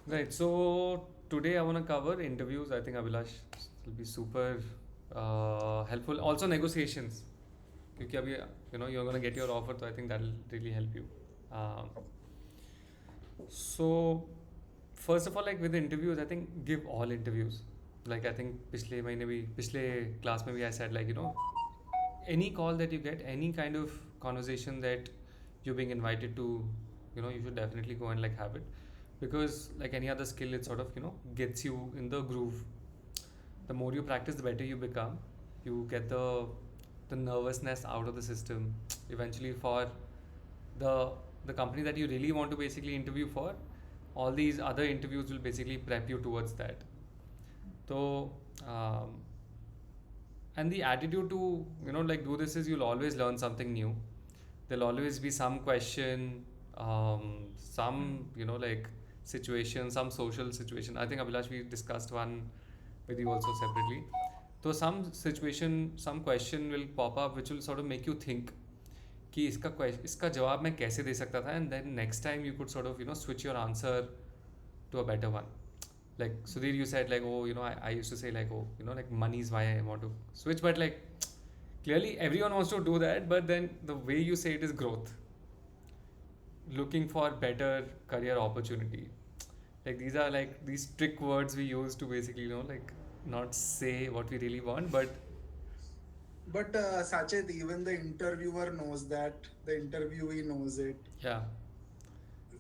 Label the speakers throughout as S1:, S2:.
S1: Right. So today I want to cover interviews. I think Abhilash will be super helpful. Also negotiations. क्योंकि अभी you're gonna get your offer, so I think that'll really help you. Um, so first of all, like with interviews, I think give all interviews. Like I think पिछले महीने भी पिछले class में भी I said like any call that you get, any kind of conversation that you're being invited to, you should definitely go and like have it, because like any other skill, it sort of gets you in the groove. The more you practice, the better you become. You get the nervousness out of the system. Eventually, for the the company that you really want to basically interview for, all these other interviews will basically prep you towards that. So and the attitude to like do this is you'll always learn something new. There'll always be some question, some like situation, some social situation. I think Abhilash, we discussed one with you also separately. So some situation, some question will pop up which will sort of make you think कि इसका जवाब मैं कैसे दे सकता था, and then next time you could sort of switch your answer to a better one. Like Sudhir, you said like, oh, I used to say like, oh, like money is why I want to switch, but like clearly everyone wants to do that, but then the way you say it is growth, looking for better career opportunity. Like these are like these trick words we use to basically like not say what we really want, but
S2: But Sachet, even the interviewer knows that, the interviewee knows it.
S1: yeah.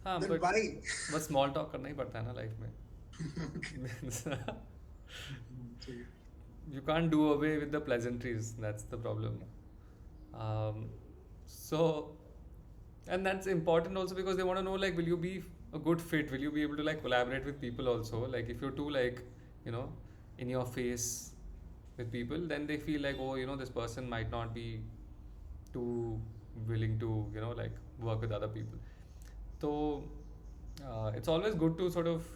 S1: हाँ
S2: Then
S1: but
S2: why?
S1: बस small talk करना ही पड़ता है ना life में.
S2: Okay. Okay.
S1: You can't do away with the pleasantries. That's the problem. Um, so, and that's important also because they want to know like, will you be a good fit? Will you be able to like collaborate with people also? Like, if you're too like, you know, in your face with people, then they feel like, oh, this person might not be too willing to, like work with other people. So, it's always good to sort of,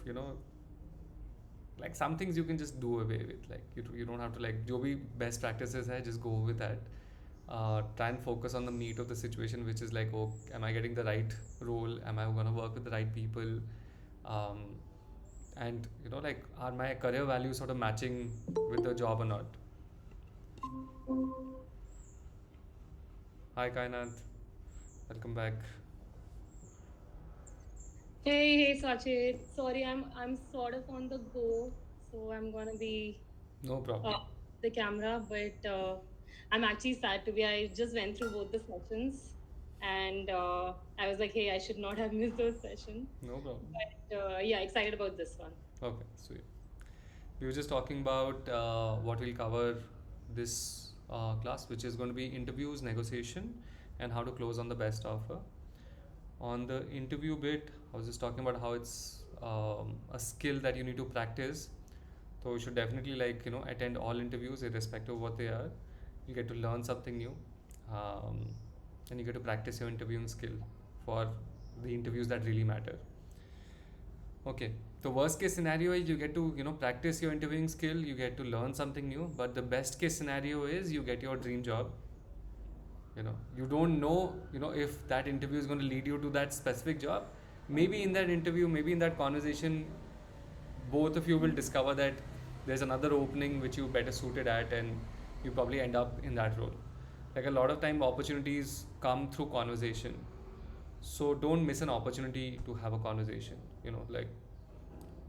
S1: like some things you can just do away with, like you don't have to like जो भी best practices है, just go with that. Try and focus on the meat of the situation, which is like, oh, am I getting the right role, am I going to work with the right people, um, and like are my career values sort of matching with the job or not. Hi Kainat, welcome back.
S3: Hey, Sachin. Sorry, I'm sort of on the go, so I'm gonna be
S1: No problem.
S3: off the camera, but I'm actually sad to be. I just went through both the sessions, and I was like, hey, I should not have missed those sessions.
S1: No problem.
S3: But yeah, excited about this one.
S1: Okay, sweet. We were just talking about what we'll cover this class, which is going to be interviews, negotiation, and how to close on the best offer. On the interview bit, I was just talking about how it's a skill that you need to practice. So you should definitely like attend all interviews irrespective of what they are. You get to learn something new, um, and you get to practice your interviewing skill for the interviews that really matter. Okay. The worst case scenario is you get to, practice your interviewing skill, you get to learn something new, but the best case scenario is you get your dream job. You don't know, if that interview is going to lead you to that specific job. Maybe in that interview, maybe in that conversation, both of you will discover that there's another opening which you better suited at, and you probably end up in that role. Like a lot of time opportunities come through conversation, so don't miss an opportunity to have a conversation. Like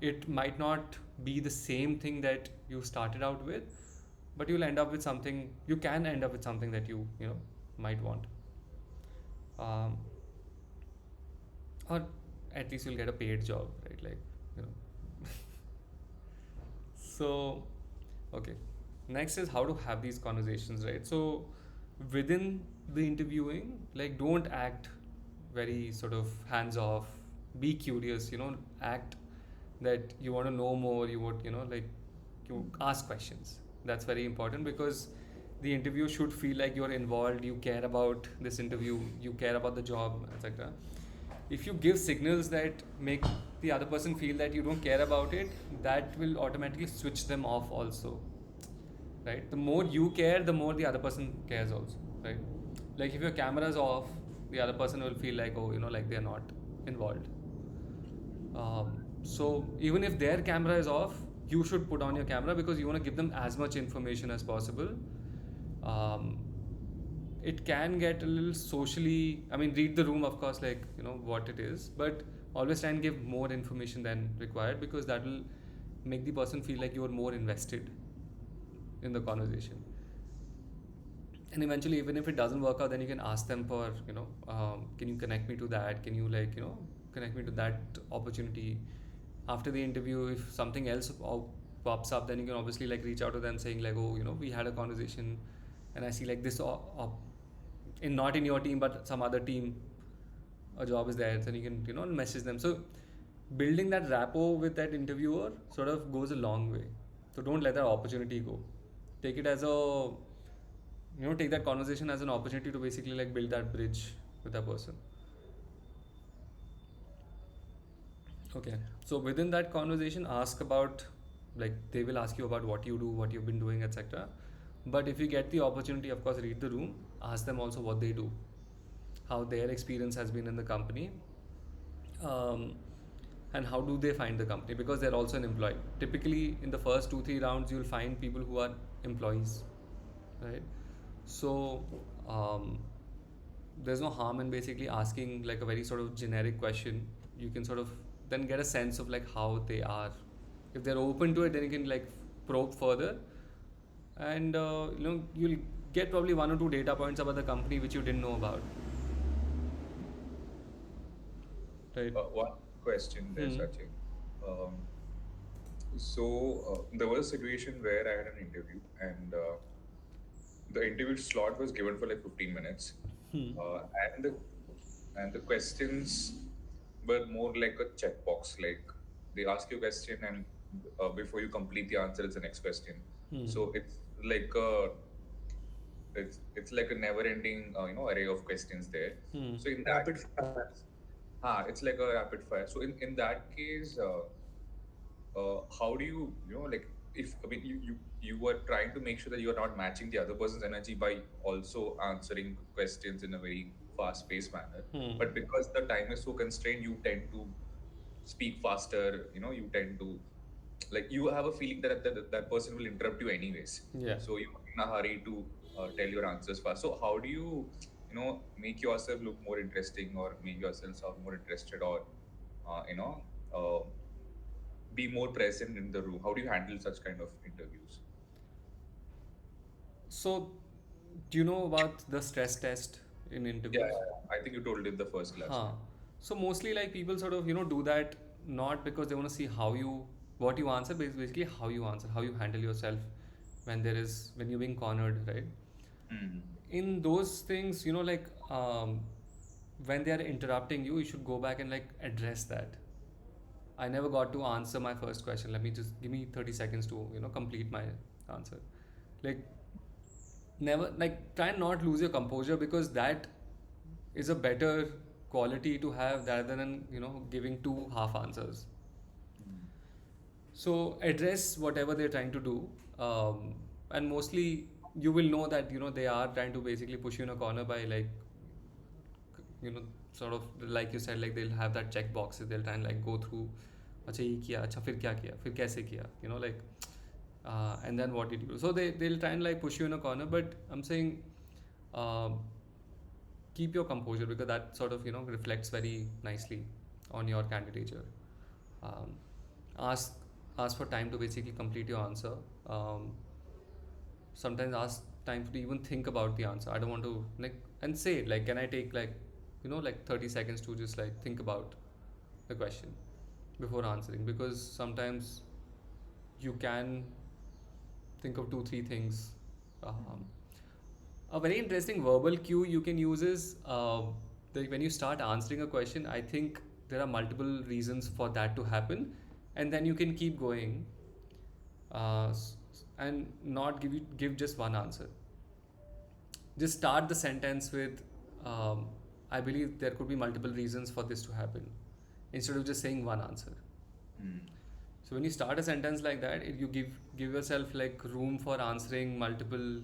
S1: it might not be the same thing that you started out with, but you'll end up with something, you can end up with something that you might want, um, or at least you'll get a paid job, right? Like you know so okay, next is how to have these conversations, right? So within the interviewing, like don't act very sort of hands off. Be curious, act that you want to know more. You would like you ask questions. That's very important because the interview should feel like you're involved, you care about this interview, you care about the job, etc. If you give signals that make the other person feel that you don't care about it, that will automatically switch them off also, right? The more you care, the more the other person cares also, right? Like if your camera is off, the other person will feel like, oh, like they're not involved. So even if their camera is off, you should put on your camera because you want to give them as much information as possible. um, it can get a little socially, I mean, read the room, of course, like what it is, but always try and give more information than required because that will make the person feel like you're more invested in the conversation. And eventually, even if it doesn't work out, then you can ask them for can you connect me to that, can you connect me to that opportunity. After the interview, if something else pops up, then you can obviously reach out to them saying like, oh, we had a conversation and I see like this in not in your team but some other team a job is there, then you can message them. So building that rapport with that interviewer sort of goes a long way. So don't let that opportunity go. Take it as a take that conversation as an opportunity to basically build that bridge with that person. Okay, so within that conversation, ask about, they will ask you about what you do, what you've been doing, etc. But if you get the opportunity, of course, read the room, ask them also what they do, how their experience has been in the company, um, and how do they find the company, because they're also an employee. Typically, in the first 2-3 rounds, you'll find people who are employees, right? So there's no harm in basically asking a very sort of generic question. You can sort of then get a sense of how they are. If they're open to it, then you can probe further, and you'll get probably 1 or 2 data points about the company which you didn't know about. Right.
S4: One question there, Sachin. There was a situation where I had an interview, and the interview slot was given for 15 minutes, and the questions were more like a checkbox. Like they ask you a question, and before you complete the answer, it's the next question. So it's like a never-ending array of questions there. So in that,
S2: Rapid fire.
S4: it's like a rapid fire. So in that case, how do you if you were trying to make sure that you are not matching the other person's energy by also answering questions in a very fast-paced manner, but because the time is so constrained, you tend to speak faster. You tend to you have a feeling that that person will interrupt you anyways.
S1: Yeah.
S4: So you're in a hurry to tell your answers fast. So how do you make yourself look more interesting, or make yourself sound more interested, or be more present in the room? How do you handle such kind of interviews?
S1: So, do you know about the stress test in interviews?
S4: Yeah. I think you told it in the first class.
S1: So mostly people sort of do that not because they want to see what you answer, but it's basically how you answer, how you handle yourself when you're being cornered, right? In those things, when they are interrupting you, you should go back and address that. I never got to answer my first question. Let me just give me 30 seconds to complete my answer. Never try and not lose your composure, because that is a better quality to have rather than giving 2 half answers. So address whatever they're trying to do, and mostly you will know that they are trying to basically push you in a corner by sort of like you said, they'll have that check boxes, they'll try and go through, अच्छा ये किया, अच्छा फिर क्या किया, फिर कैसे किया, and then what did you do? So they'll try and push you in a corner, but I'm saying keep your composure, because that sort of reflects very nicely on your candidature. Ask for time to basically complete your answer. Sometimes ask time to even think about the answer. I don't want to and say it, can I take 30 seconds to just think about the question before answering, because sometimes you can think of 2-3 things. A very interesting verbal cue you can use is when you start answering a question, I think there are multiple reasons for that to happen, and then you can keep going and not give just one answer. Just start the sentence with I believe there could be multiple reasons for this to happen, instead of just saying one answer. So when you start a sentence like that, you give yourself room for answering multiple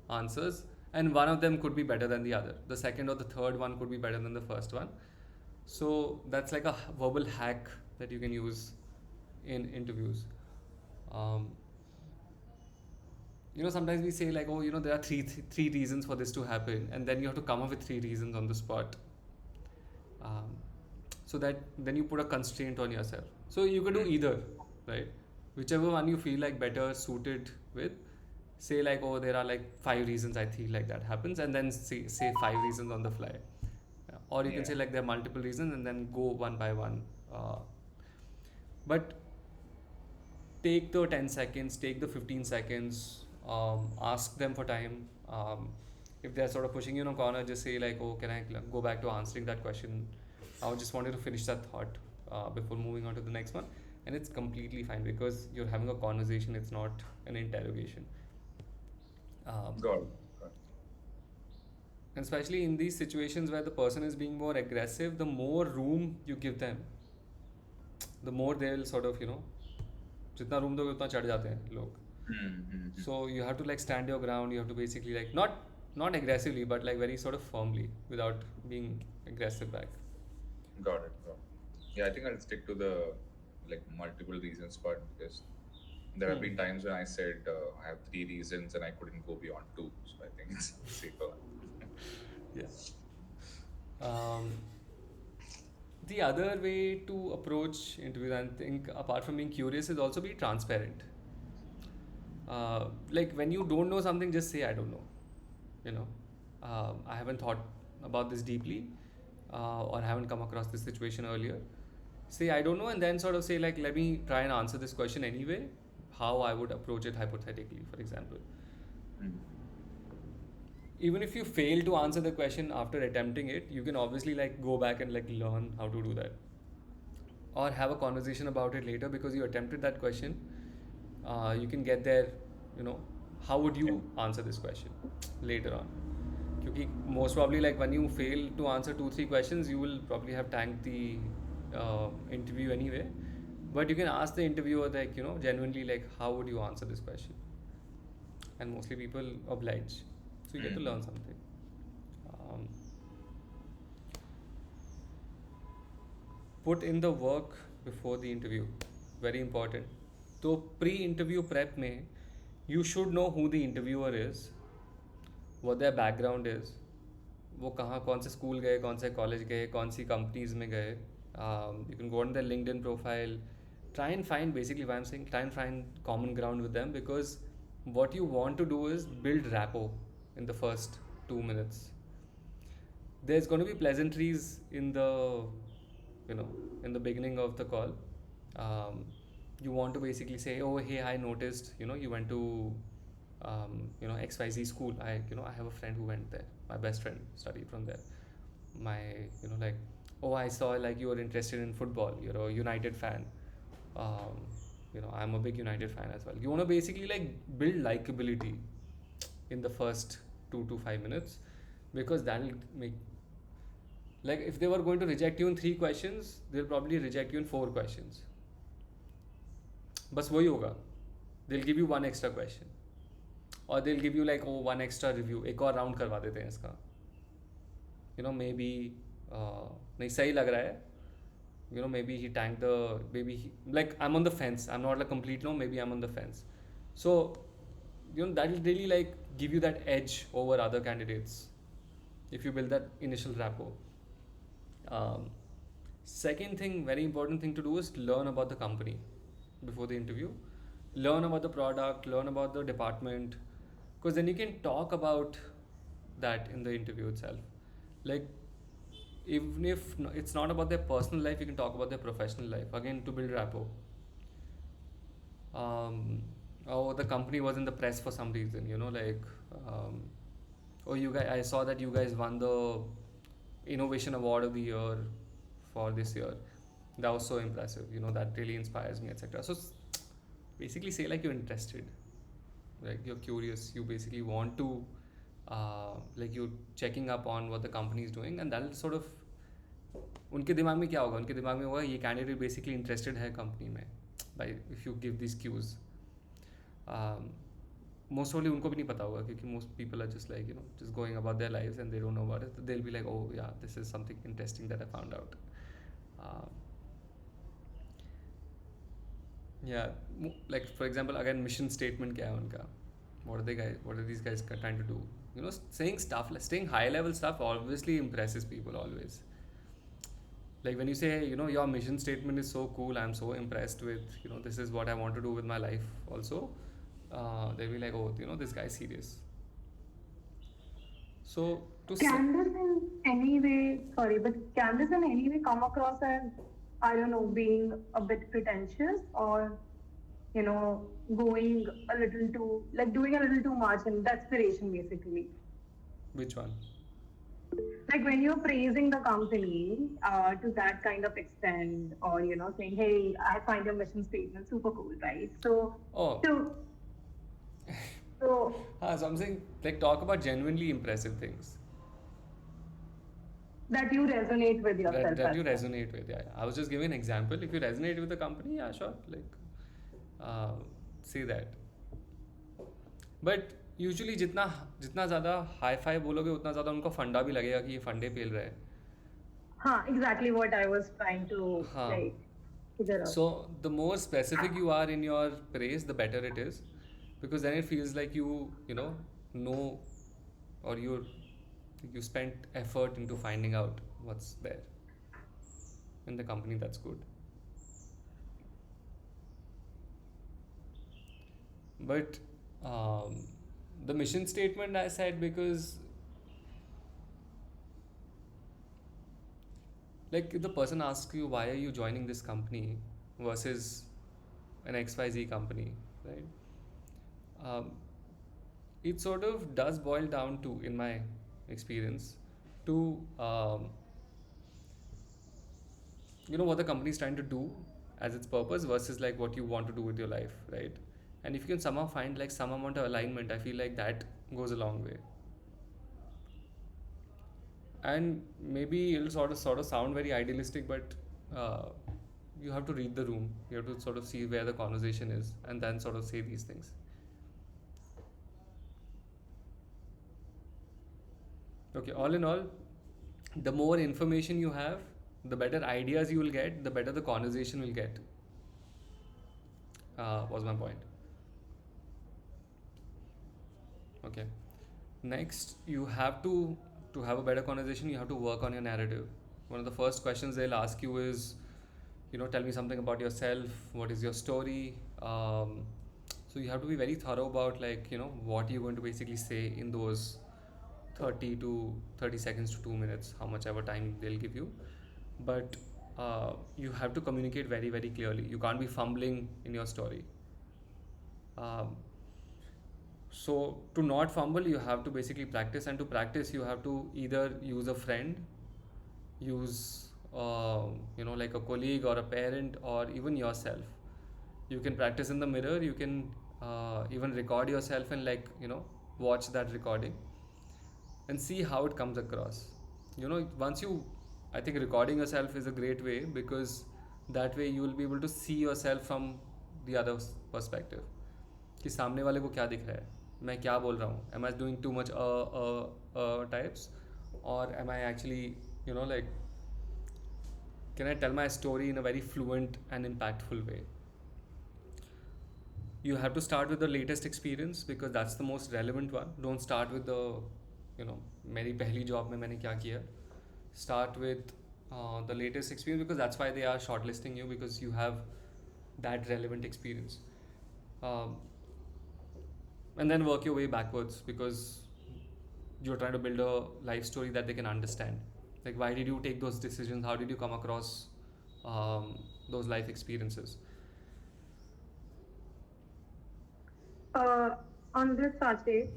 S1: answers, and one of them could be better than the other. The second or the third one could be better than the first one. So that's a verbal hack that you can use in interviews. Um, sometimes we say like, oh, there are three reasons for this to happen, and then you have to come up with three reasons on the spot. Um, so that then you put a constraint on yourself. So you can do either, right? Whichever one you feel like better suited with. Say like, oh, there are like 5 reasons I feel like that happens, and then say 5 reasons on the fly. Or you can say like there are multiple reasons, and then go one by one. But take the 10 seconds, take the 15 seconds, ask them for time. If they're sort of pushing you in a corner, just say like, oh, can I go back to answering that question? I just wanted to finish that thought before moving on to the next one. And it's completely fine because you're having a conversation, it's not an interrogation.
S4: Got it.
S1: And especially in these situations where the person is being more aggressive, the more room you give them, the more they'll sort of, जितना room दोगे उतना चढ़ जाते हैं लोग. So you have to like stand your ground. You have to basically like not aggressively, but like very sort of firmly without being aggressive back.
S4: Got it. Yeah, I think I'll stick to the like multiple reasons part because there have been times when I said I have 3 reasons and I couldn't go beyond 2. So I think it's safer.
S1: Yeah. The other way to approach interviews, I think, apart from being curious, is also be transparent. Like when you don't know something, just say I don't know. I haven't thought about this deeply, or haven't come across this situation earlier. Say I don't know, and then sort of say like, let me try and answer this question anyway. How I would approach it hypothetically, for example. Even if you fail to answer the question after attempting it, you can obviously like go back and like learn how to do that, or have a conversation about it later because you attempted that question. You can get there, how would you answer this question later on? Because most probably like when you fail to answer 2-3 questions, you will probably have tanked the interview anyway. But you can ask the interviewer like, genuinely like, how would you answer this question? And mostly people oblige. So you get to learn something. Put in the work before the interview. Very important. So pre-interview prep में, you should know who the interviewer is, what their background is, वो कहाँ कौन से school गए, कौन से college गए, कौन सी companies में गए. You can go on their LinkedIn profile. Try and find, basically what I'm saying, try and find common ground with them, because what you want to do is build rapport in the first 2 minutes. There's going to be pleasantries in the, in the beginning of the call. You want to basically say, oh, hey, I noticed, you went to, XYZ school. I have a friend who went there. My best friend studied from there. My, like, oh, I saw like you were interested in football. You're a United fan. I'm a big United fan as well. You want to basically like build likability in the first 2 to 5 minutes, because that'll make, like, if they were going to reject you in 3 questions, they'll probably reject you in 4 questions. बस वही होगा. They'll give you 1 extra question, or they'll give you like, oh, 1 extra review. एक और round करवा देते हैं इसका. Maybe नहीं सही लग रहा है. Maybe he tanked the, like, I'm on the fence. I'm not a complete no. Maybe I'm on the fence. So, that will really like give you that edge over other candidates if you build that initial rapport. Second thing, very important thing to do is learn about the company before the interview. Learn about the product, learn about the department, because then you can talk about that in the interview itself. Like, even if it's not about their personal life, you can talk about their professional life, again, to build rapport. Oh, the company was in the press for some reason, like, oh, you guys, I saw that you guys won the Innovation Award of the Year for this year. That was so impressive, that really inspires me, etc. So basically say like you're interested, like you're curious, you basically want to, like you're checking up on what the company is doing, and that'll sort of, उनके दिमाग में क्या होगा? उनके दिमाग में होगा ये candidate basically interested है company में, by if you give these cues. Most probably उनको भी नहीं पता होगा, क्योंकि most people are just like, just going about their lives and they don't know about it. They'll be like, oh yeah, this is something interesting that I found out. Yeah, like for example, again, mission statement क्या है उनका? What are these guys trying to do? You know, saying stuff, like saying high level stuff, obviously impresses people always. Like when you say, you know, your mission statement is so cool, I'm so impressed with, you know, this is what I want to do with my life. Also, they'll be like, oh, you know, this guy's serious. So
S5: Can this in any way, sorry, but can this in any way come across as, I don't know, being a bit pretentious or, you know, going a little too, like doing a little too much and desperation basically?
S1: which one?
S5: Like when you're praising the company to that kind of extent, or, you know, saying, hey, I find your mission statement super cool, right? So,
S1: Oh,
S5: so, so
S1: so I'm saying, like, talk about genuinely impressive things
S5: that you resonate with yourself.
S1: that you
S5: as well.
S1: resonate with. Yeah, I was just giving an example. If you resonate with the company, yeah, sure, like, say that. But usually जितना जितना ज़्यादा hi fi बोलोगे उतना ज़्यादा उनको फंडा भी लगेगा कि ये फंडे पेल रहा है.
S5: Exactly what I was trying to
S1: हाँ.
S5: like figure out.
S1: So the more specific you are in your praise, the better it is, because then it feels like you know, or you spent effort into finding out what's there in the company. That's good. But the mission statement I said because like if the person asks you why are you joining this company versus an XYZ company, right? It sort of does boil down to, in my experience, to what the company is trying to do as its purpose versus like what you want to do with your life, right? And if you can somehow find like some amount of alignment, I feel like that goes a long way. And maybe it'll sort of sound very idealistic, but you have to read the room. You have to sort of see where the conversation is and then sort of say these things. Okay, all in all, the more information you have, the better ideas you will get, the better the conversation will get. Was my point. Okay. Next, you have to have a better conversation, you have to work on your narrative. One of the first questions they'll ask you is, tell me something about yourself. What is your story? So you have to be very thorough about what you're going to basically say in those 30 seconds to 2 minutes, how much ever time they'll give you. But you have to communicate very, very clearly. You can't be fumbling in your story. So to not fumble, you have to basically practice, and to practice, you have to either use a friend, use like a colleague or a parent, or even yourself. You can practice in the mirror. You can even record yourself and watch that recording and see how it comes across. I think recording yourself is a great way, because that way you will be able to see yourself from the other perspective. कि सामने वाले को क्या दिख रहा है, मैं क्या बोल रहा हूँ, am I doing too much types, or am I actually can I tell my story in a very fluent and impactful way. You have to start with the latest experience, because that's the most relevant one. Don't start with the मेरी पहली job में मैंने क्या किया. Start with the latest experience, because that's why they are shortlisting you, because you have that relevant experience. And then work your way backwards, because you're trying to build a life story that they can understand. Like, why did you take those decisions? How did you come across those life experiences?
S5: On this, Sachet,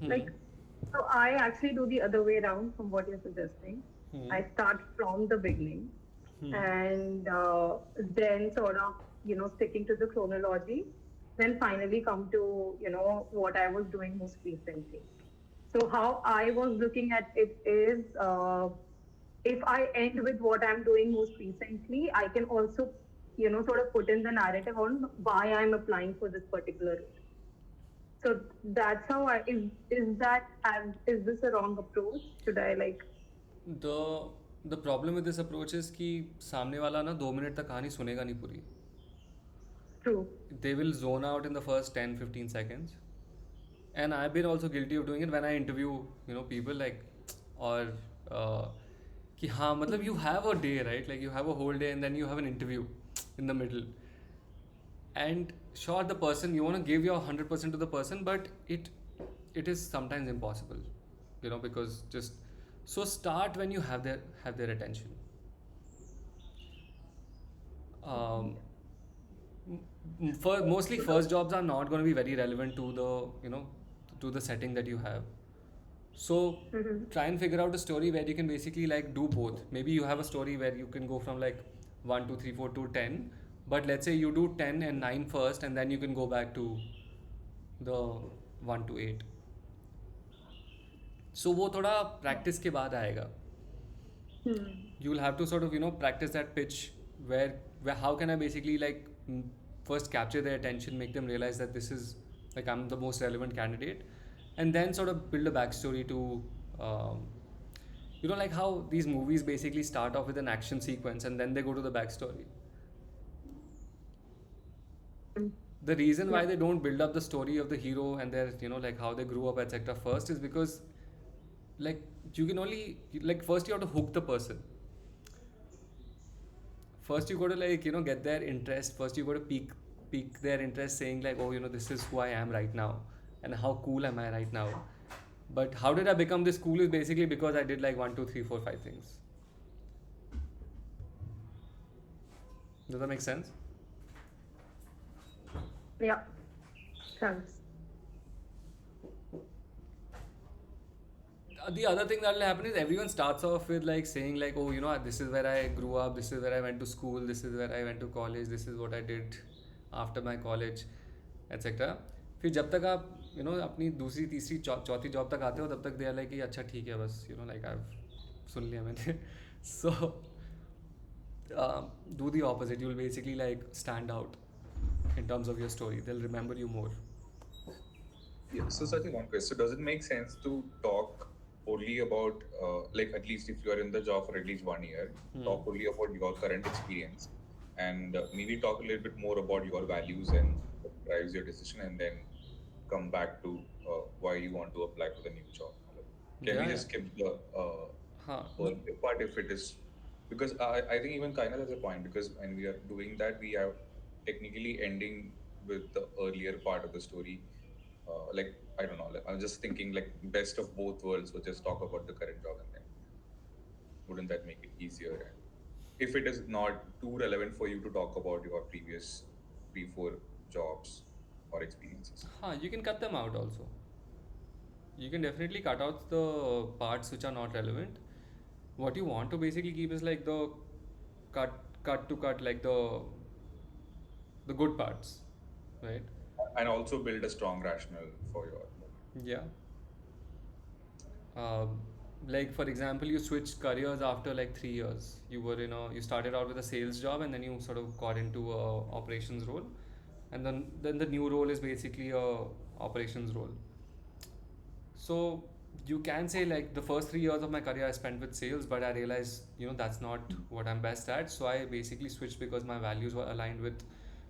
S5: so I actually do the other way around from what you're suggesting. I start from the beginning and then sort of, sticking to the chronology, then finally come to, what I was doing most recently. So how I was looking at it is, if I end with what I'm doing most recently, I can also, sort of put in the narrative on why I'm applying for this particular role. So that's how is this a wrong approach? Should I
S1: The problem with this approach is कि सामने वाला ना 2 minute तक कहानी सुनेगा नहीं पूरी.
S5: True.
S1: they will zone out in the first 10-15 seconds. And I've been also guilty of doing it when I interview, people like, or uh, कि हाँ मतलब you have a day, right? Like you have a whole day and then you have an interview in the middle. And sure, the person, you want to give your 100% to the person, but it is sometimes impossible, because just so start when you have their attention. um, for mostly first jobs are not going to be very relevant to the to the setting that you have. So
S5: Mm-hmm.
S1: try and figure out a story where you can basically like do both. Maybe you have a story where you can go from like 1 2 3 4 to 10, but let's say you do 10 and 9 first, and then you can go back to the 1 to 8. So वो थोड़ा practice के बाद आएगा.
S5: Hmm.
S1: You will have to sort of practice that pitch where how can I basically like first capture their attention, make them realize that this is like I'm the most relevant candidate, and then sort of build a backstory to um, like how these movies basically start off with an action sequence and then they go to the backstory. The reason why
S5: Yeah.
S1: they don't build up the story of the hero and their like how they grew up etc first is because like you can only like first you have to hook the person. First you got to like get their interest. First you got to pique their interest, saying like, oh, this is who I am right now and how cool am I right now. But how did I become this cool is basically because I did like 1 2 3 4 5 things. Does that make sense?
S5: Yeah. Thanks.
S1: The other thing that will happen is everyone starts off with like saying like, oh, this is where I grew up, this is where I went to school, this is where I went to college, this is what I did after my college, etc. फिर जब तक आप अपनी दूसरी तीसरी चौथी job तक आते हो तब तक दे आर लाइक कि अच्छा ठीक है बस like I've सुन लिया मैंने. So do the opposite. You'll basically like stand out in terms of your story. They'll remember you more.
S4: Yeah, so such a one question. So does it make sense to talk only about, like at least if you are in the job for at least 1 year, talk only about your current experience and maybe talk a little bit more about your values and what drives your decision, and then come back to why you want to apply for the new job? Can we
S1: Yeah,
S4: just skip the
S1: Huh.
S4: earlier part if it is, because I think even Kainal has a point, because when we are doing that, we are technically ending with the earlier part of the story. Like I don't know, like, I'm just thinking like best of both worlds. So just talk about the current job, and then wouldn't that make it easier? And if it is not too relevant for you to talk about your previous 3 4 jobs or experiences.
S1: You can cut them out also. You can definitely cut out the parts which are not relevant. What you want to basically keep is like the cut to cut, like the good parts, right?
S4: And also build a strong rationale for your.
S1: Yeah. Like for example, you switched careers after like 3 years. You started out with a sales job and then you sort of got into a operations role, and then the new role is basically a operations role. So you can say like the first 3 years of my career I spent with sales, but I realized that's not what I'm best at. So I basically switched because my values were aligned with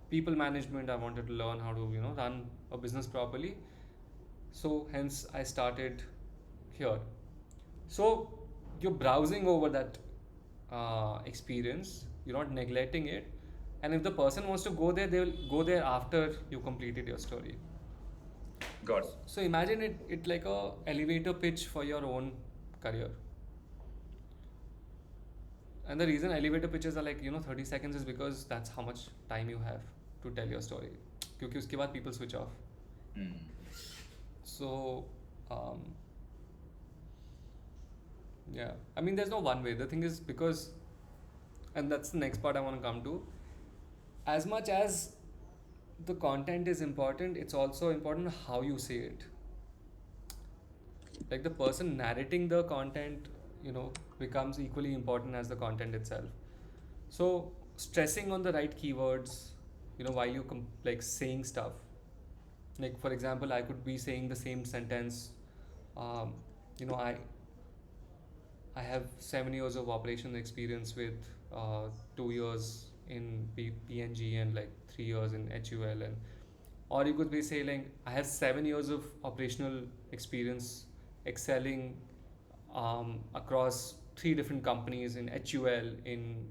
S1: people management. I wanted to learn how to run a business properly. So hence I started here. So you're browsing over that experience. You're not neglecting it. And if the person wants to go there, they'll go there after you completed your story.
S4: Got it.
S1: So imagine it like a elevator pitch for your own career. And the reason elevator pitches are like 30 seconds is because that's how much time you have to tell your story. क्योंकि उसके बाद people switch off. So yeah, I mean there's no one way. The thing is because, and that's the next part I want to come to. As much as the content is important, it's also important how you say it. Like the person narrating the content, becomes equally important as the content itself. So stressing on the right keywords, while you like saying stuff. Like for example, I could be saying the same sentence. I have 7 years of operations experience with 2 years in PNG and like 3 years in HUL, and or you could be saying like I have 7 years of operational experience excelling across 3 different companies in HUL, in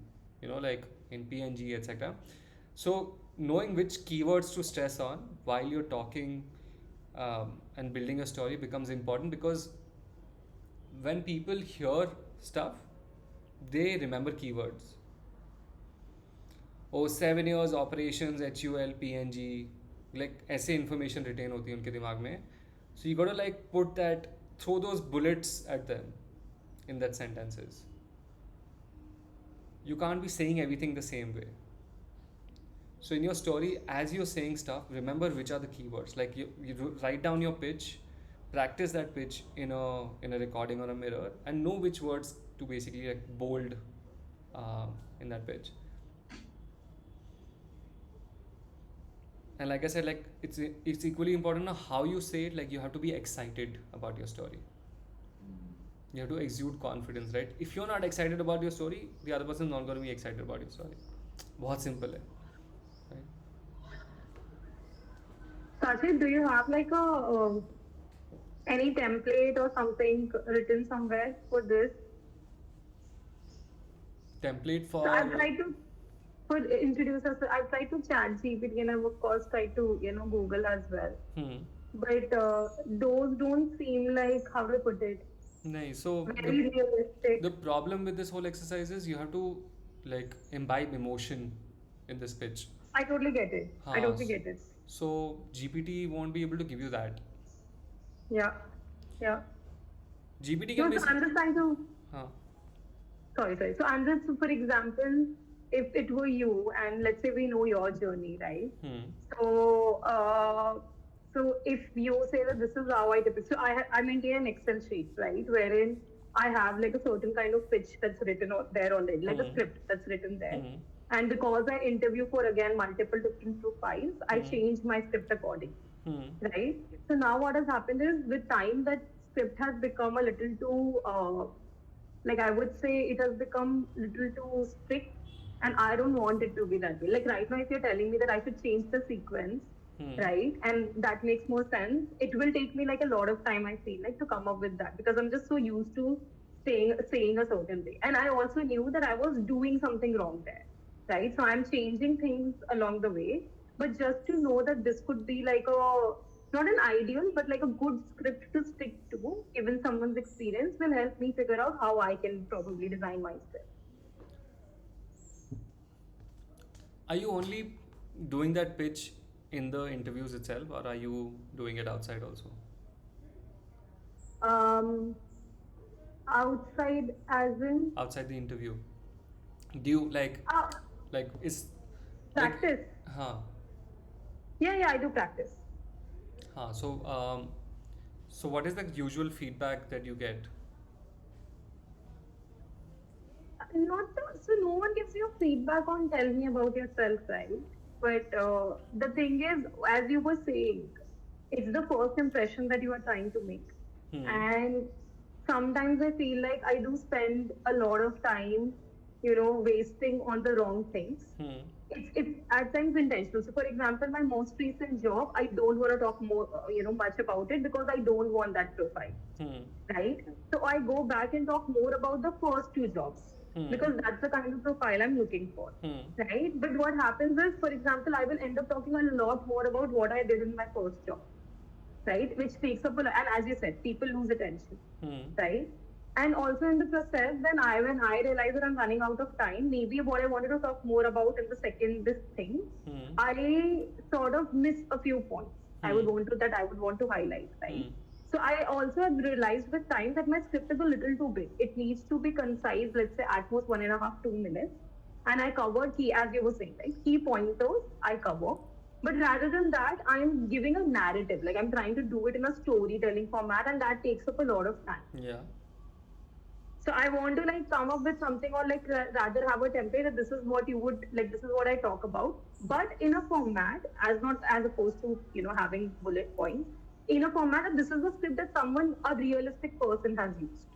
S1: like in PNG, etc. So knowing which keywords to stress on while you're talking and building a story becomes important, because when people hear stuff, they remember keywords. Oh, 7 years operations, HUL, PNG, like ऐसे information retain होती है उनके दिमाग में. So you gotta like put that, throw those bullets at them in that sentences. You can't be saying everything the same way. So in your story, as you're saying stuff, remember which are the keywords. Like you write down your pitch, practice that pitch in a recording or a mirror, and know which words to basically like bold in that pitch. And like I said, like it's equally important how you say it. Like you have to be excited about your story. You have to exude confidence, right? If you're not excited about your story, the other person is not going to be excited about your story. बहुत simple है, right?
S5: Sachin, do you have like a any template or something written somewhere for this?
S1: Template for.
S5: So I've tried to introduce us. I've tried to chat GPT and I've of course tried to Google as well. But those don't seem like, how to put it,
S1: No, so
S5: very realistic.
S1: the problem with this whole exercise is you have to like imbibe emotion in this pitch.
S5: I totally get it. I totally get it.
S1: So GPT won't be able to give you that.
S5: Yeah. Yeah.
S1: GPT
S5: No,
S1: can be.
S5: so I'm just trying to.
S1: Huh.
S5: Sorry. So I'm just, for example, if it were you, and let's say we know your journey, right? So if you say that this is how I typically, so I maintain an Excel sheet, right, wherein I have like a certain kind of pitch that's written there already, like a script that's written there. And because I interview for again multiple different profiles, I change my script accordingly, right? So now what has happened is, with time, that script has become a little too, like I would say, it has become a little too strict. And I don't want it to be that way. Like right now, if you're telling me that I should change the sequence, right, and that makes more sense, it will take me like a lot of time, I feel like, to come up with that, because I'm just so used to saying a certain way. And I also knew that I was doing something wrong there, right? So I'm changing things along the way. But just to know that this could be like not an ideal, but like a good script to stick to, given someone's experience, will help me figure out how I can probably design my script.
S1: Are you only doing that pitch in the interviews itself, or are you doing it outside also?
S5: Outside as in?
S1: Outside the interview. Do you like is
S5: practice?
S1: Like,
S5: Yeah, I do practice.
S1: So what is the usual feedback that you get?
S5: So no one gives you feedback on tell me about yourself, right? But the thing is, as you were saying, it's the first impression that you are trying to make. And sometimes I feel like I do spend a lot of time, wasting on the wrong things. It's at times intentional. So for example, my most recent job, I don't want to talk more, much about it, because I don't want that profile, right? So I go back and talk more about the first 2 jobs. Because that's the kind of profile I'm looking for, right? But what happens is, for example, I will end up talking a lot more about what I did in my first job, right? Which takes up a lot, and as you said, people lose attention, right? And also in the process, when I realize that I'm running out of time, maybe what I wanted to talk more about in the second thing, I sort of miss a few points. I would want to highlight, right? So I also have realized with time that my script is a little too big. It needs to be concise, let's say at most 1.5 to 2 minutes. And I cover as you were saying, right? Key pointers I cover. But rather than that, I'm giving a narrative. Like I'm trying to do it in a storytelling format, and that takes up a lot of time.
S1: Yeah.
S5: So I want to like come up with something, or like rather have a template that this is what you would like, this is what I talk about, but in a format as opposed to having bullet points, in a format that this is the script that a realistic person has used.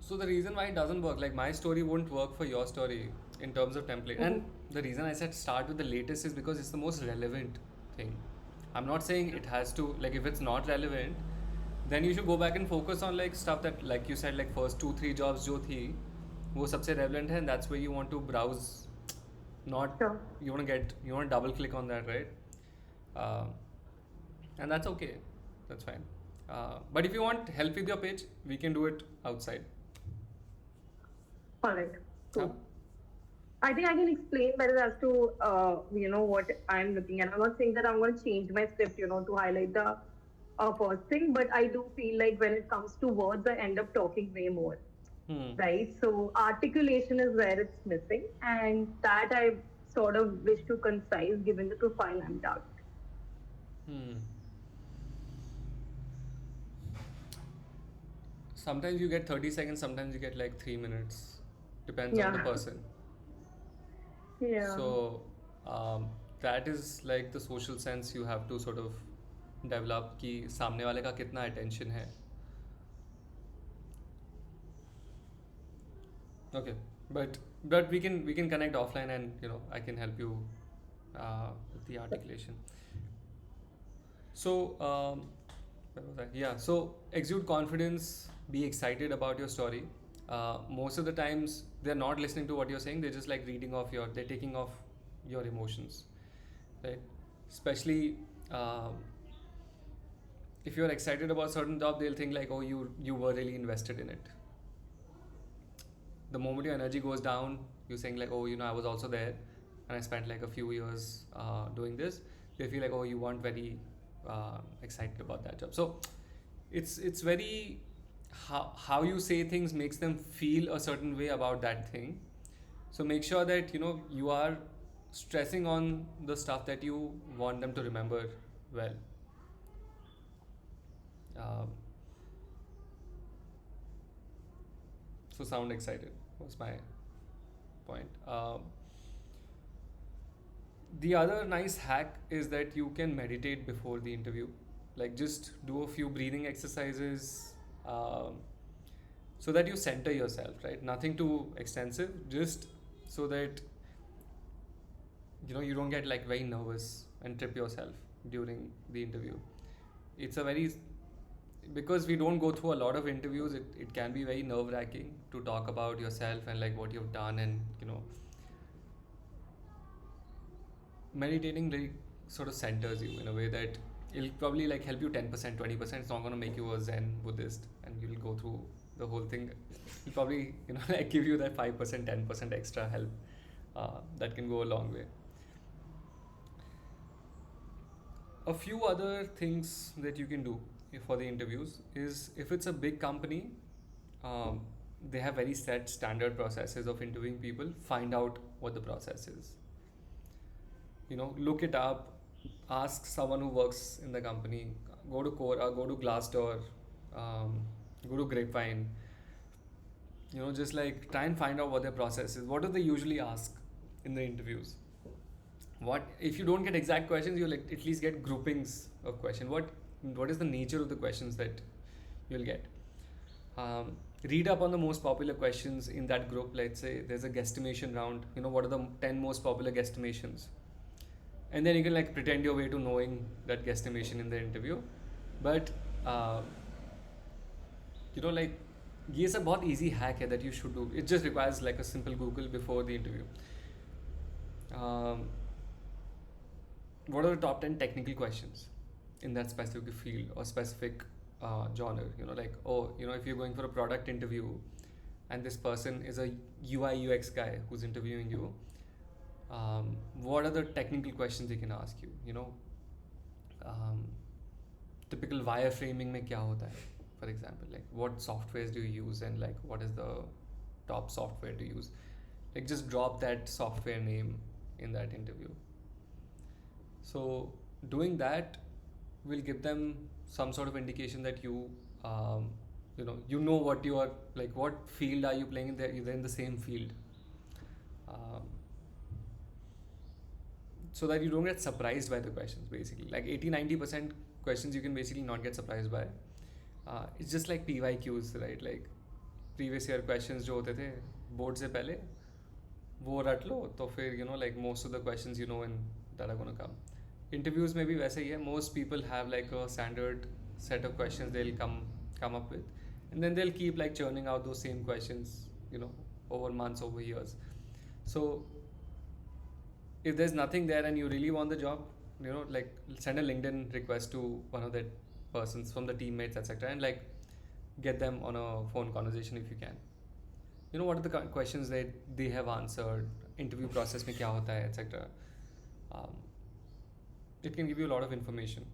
S1: So the reason why it doesn't work, like my story won't work for your story, in terms of template. And the reason I said start with the latest is because it's the most relevant thing. I'm not saying it has to, like, if it's not relevant, then you should go back and focus on like stuff that, like you said, like first 2-3 jobs जो थी वो सबसे relevant है, and that's where you want to browse, not
S5: Sure.
S1: you want to double click on that, right? And that's okay, that's fine. But if you want help with your pitch, we can do it outside.
S5: All right. Cool.
S1: Huh?
S5: I think I can explain better as to what I'm looking at. I'm not saying that I'm going to change my script, to highlight the first thing, but I do feel like when it comes to words, I end up talking way more, right? So articulation is where it's missing, and that I sort of wish to concise given the profile I'm targeting.
S1: Sometimes you get 30 seconds, sometimes you get like 3 minutes. Depends on the
S5: Yeah.
S1: person.
S5: Yeah.
S1: So that is like the social sense you have to sort of develop कि सामने वाले का कितना attention है. Okay, but we can connect offline, and I can help you with the articulation. So where was I? Yeah. So exude confidence, be excited about your story. Most of the times they're not listening to what you're saying, they're just like they're taking off your emotions, right? Especially if you're excited about a certain job, they'll think like, oh, you were really invested in it. The moment your energy goes down, you're saying like, oh, I was also there and I spent like a few years doing this, they feel like, oh, you weren't very excited about that job. So it's very how you say things makes them feel a certain way about that thing. So make sure that you are stressing on the stuff that you want them to remember well. So sound excited was my point. The other nice hack is that you can meditate before the interview. Like just do a few breathing exercises so that you center yourself, right? Nothing too extensive, just so that you don't get like very nervous and trip yourself during the interview. It's because we don't go through a lot of interviews, it can be very nerve-wracking to talk about yourself and like what you've done, and meditating really sort of centers you in a way that it'll probably like help you 10%, 20%. It's not going to make you a Zen Buddhist and you'll go through the whole thing. It'll probably like give you that 5%, 10% extra help that can go a long way. A few other things that you can do for the interviews is, if it's a big company, they have very set standard processes of interviewing people. Find out what the process is. Look it up, ask someone who works in the company, go to Quora, go to Glassdoor, go to Grapevine, just like try and find out what their process is. What do they usually ask in the interviews? What if you don't get exact questions, you like at least get groupings of questions. What is the nature of the questions that you'll get? Read up on the most popular questions in that group. Let's say there's a guesstimation round, what are the 10 most popular guesstimations? And then you can like pretend your way to knowing that guesstimation in the interview. But like ये सब बहुत easy hack है that you should do. It just requires like a simple Google before the interview. What are the top 10 technical questions in that specific field or specific genre? If you're going for a product interview and this person is a UI UX guy who's interviewing you, what are the technical questions they can ask you? Typical wireframing में क्या होता है, for example, like what softwares do you use and like what is the top software to use? Like just drop that software name in that interview. So doing that will give them some sort of indication that you know what you are like, what field are you playing in. They're in the same field, so that you don't get surprised by the questions. Basically, like 80-90% questions you can basically not get surprised by. It's just like PYQs, right? Like previous year questions जो होते थे board से पहले, वो रट लो तो फिर like most of the questions that are gonna come. Interviews में भी वैसे ही है. Most people have like a standard set of questions they'll come up with, and then they'll keep like churning out those same questions over months, over years. So if there's nothing there and you really want the job, like send a LinkedIn request to one of the persons from the teammates, etc., and like get them on a phone conversation if you can. What are the questions that they have answered, interview process में क्या होता है, etc. It can give you a lot of information.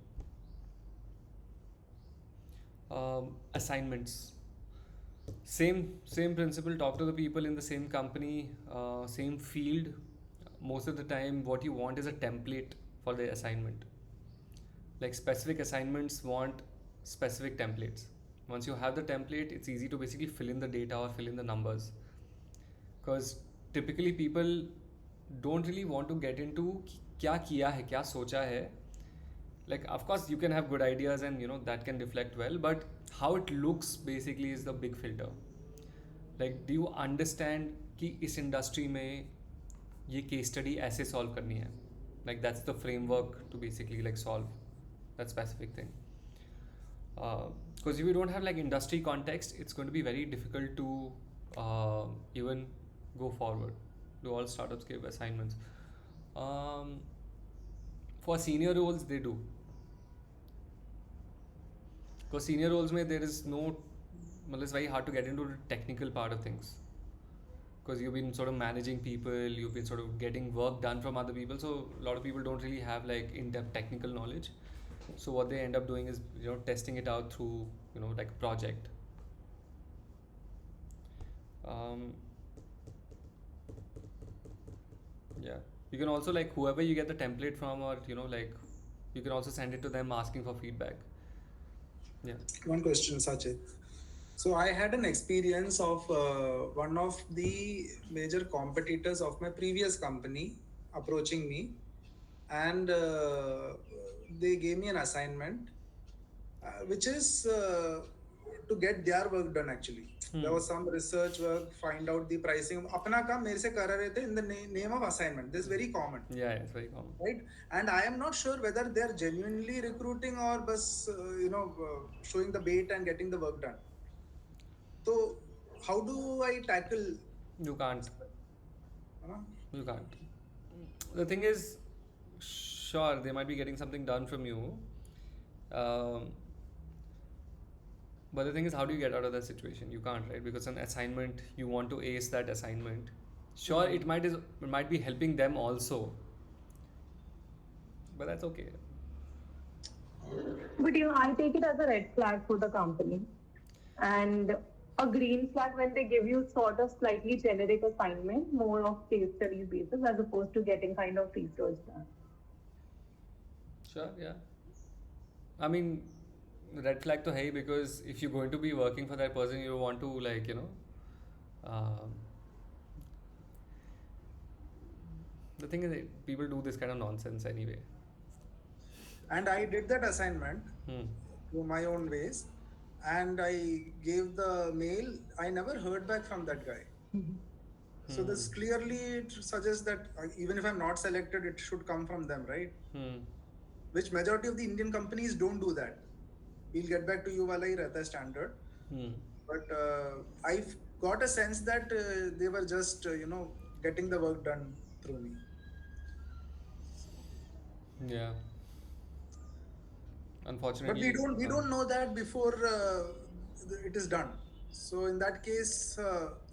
S1: Assignments, same principle. Talk to the people in the same company, same field. Most of the time what you want is a template for the assignment. Like specific assignments want specific templates. Once you have the template, it's easy to basically fill in the data or fill in the numbers, because typically people don't really want to get into क्या किया है, क्या सोचा है. Like of course you can have good ideas and that can reflect well, but how it looks basically is the big filter. Like do you understand कि इस industry में ये case study ऐसे solve करनी है. Like that's the framework to basically like solve that specific thing. Because if you don't have like industry context, it's going to be very difficult to even go forward. Do all startups give assignments? For senior roles they do, because senior roles mein there is no, it's very hard to get into the technical part of things, because you've been sort of managing people, you've been sort of getting work done from other people, so a lot of people don't really have like in-depth technical knowledge. So what they end up doing is testing it out through like a project. Yeah, you can also like whoever you get the template from, or like you can also send it to them asking for feedback. Yeah.
S2: One question, Sachit. So I had an experience of one of the major competitors of my previous company approaching me, and they gave me an assignment, which is to get their work done actually. There was some research work, find out the pricing. अपना काम मेरे से कर रहे थे in the name of assignment. This is very common.
S1: Yeah, it's very common.
S2: Right? And I am not sure whether they are genuinely recruiting or bus, showing the bait and getting the work done. So how do I tackle?
S1: You can't. You can't. The thing is, sure, they might be getting something done from you. But the thing is, how do you get out of that situation? You can't, right? Because an assignment, you want to ace that assignment. Sure, it might be helping them also, but that's okay.
S5: But I take it as a red flag for the company, and a green flag when they give you sort of slightly generic assignment, more of case studies basis, as opposed to getting kind of research done.
S1: Sure, yeah. I mean, red flag to hai, because if you're going to be working for that person, you want to like the thing is that people do this kind of nonsense anyway.
S2: And I did that assignment through my own ways, and I gave the mail. I never heard back from that guy. So this clearly suggests that even if I'm not selected, it should come from them, right? Which majority of the Indian companies don't do that. We'll get back to you wala hi rehta hai standard. But I've got a sense that they were just getting the work done through me.
S1: Yeah. Unfortunately.
S2: But we don't know that before it is done. So in that case,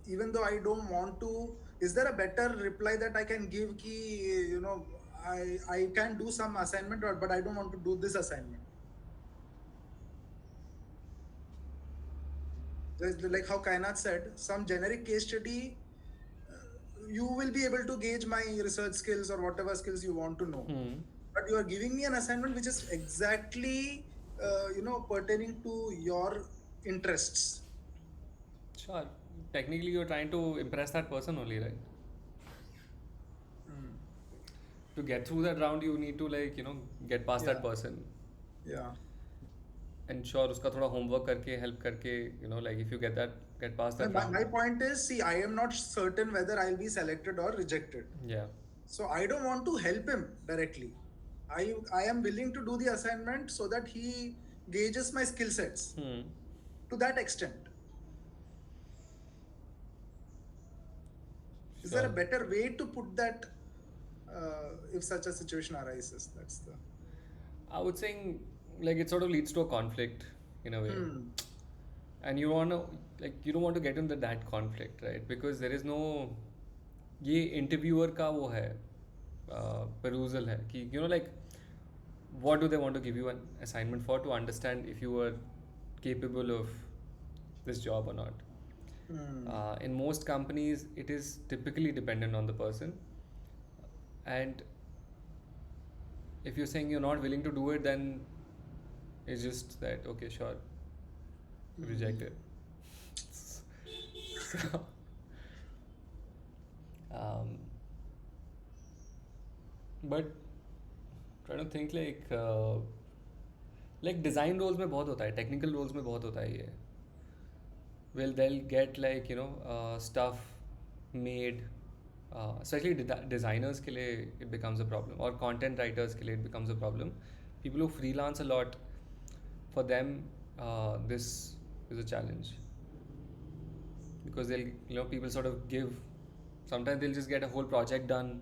S2: even though I don't want to, is there a better reply that I can give ki I can do some assignment, but I don't want to do this assignment? Like how Kainat said, some generic case study, you will be able to gauge my research skills or whatever skills you want to know. But you are giving me an assignment which is exactly pertaining to your interests.
S1: Sure. Technically, you're trying to impress that person only, right? To get through that round, you need to get past that person.
S2: Yeah.
S1: And sure, uska thoda homework karke, help karke, like if you get that get past that
S2: My
S1: round.
S2: point is, see, I am not certain whether I'll be selected or rejected.
S1: Yeah.
S2: So I don't want to help him directly. I am willing to do the assignment so that he gauges my skill sets to that extent. Is there a
S1: Sure.
S2: better way to put that if such a situation arises? That's the.
S1: I would say like it sort of leads to a conflict in a way. And you want to like you don't want to get into that conflict, right? Because there is no ये interviewer का वो है perusal है कि you know like what do they want to give you an assignment for to understand if you are capable of this job or not. In most companies it is typically dependent on the person, and if you're saying you're not willing to do it, then it's just that okay, sure, rejected. So, but trying to think like design roles में बहुत होता है, technical roles में बहुत होता है ये. Well, they'll get like stuff made, especially designers के लिए it becomes a problem, or content writers के लिए it becomes a problem. People who freelance a lot, for them this is a challenge, because they'll people sort of give, sometimes they'll just get a whole project done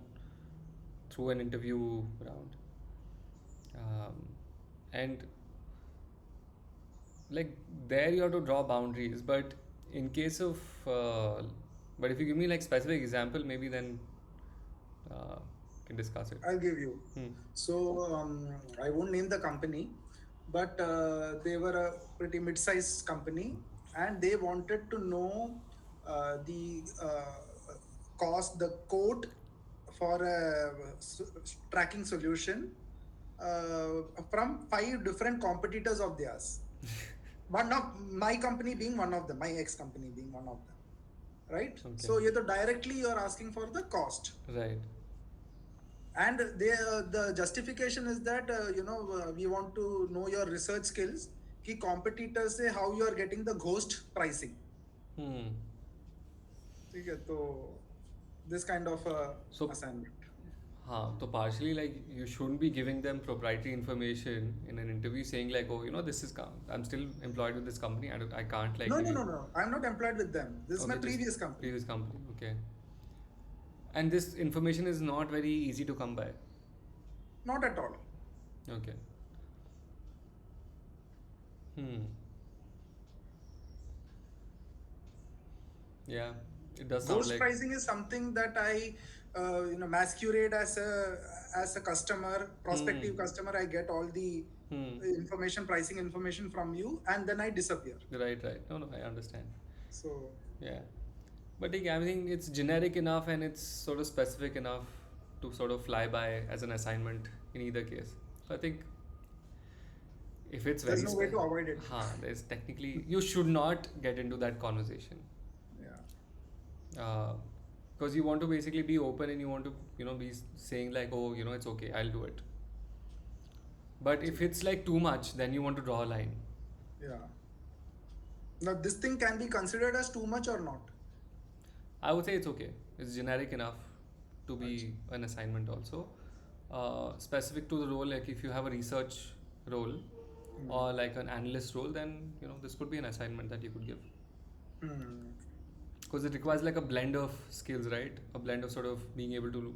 S1: through an interview round, and like there you have to draw boundaries. But in case of but if you give me like specific example, maybe then can discuss it.
S2: I'll give you. So I won't name the company, but they were a pretty mid-sized company, and they wanted to know the cost, the code for a tracking solution from 5 different competitors of theirs. One of my company being one of them, my ex-company being one of them, right?
S1: Okay.
S2: So directly you're asking for the cost.
S1: Right.
S2: And the justification is that we want to know your research skills. कि competitors say how you are getting the ghost pricing. ठीक है, तो this kind of
S1: So-
S2: assignment.
S1: So partially like you shouldn't be giving them proprietary information in an interview, saying like, oh, this is I'm still employed with this company. I can't like.
S2: No,
S1: give you-
S2: no. I'm not employed with them. This is
S1: Okay,
S2: my
S1: just
S2: previous company.
S1: Previous company, okay. And this information is not very easy to come by.
S2: Not at all.
S1: Okay. Yeah, it does sound
S2: Ghost
S1: like.
S2: pricing is something that I masquerade as a customer, prospective customer. I get all the information, pricing information from you, and then I disappear.
S1: Right. No, I understand.
S2: So
S1: Yeah. But like, I think it's generic enough and it's sort of specific enough to sort of fly by as an assignment in either case. So I think if it's
S2: there's
S1: very
S2: no way to avoid it.
S1: there's technically, you should not get into that conversation.
S2: Yeah.
S1: Because you want to basically be open and you want to be saying like, oh, it's okay, I'll do it. But if it's like too much, then you want to draw a line.
S2: Yeah. Now this thing can be considered as too much or not?
S1: I would say it's okay. It's generic enough to be an assignment also. Specific to the role, like if you have a research role or like an analyst role, then this could be an assignment that you could give. Because it requires like a blend of skills, right? A blend of sort of being able to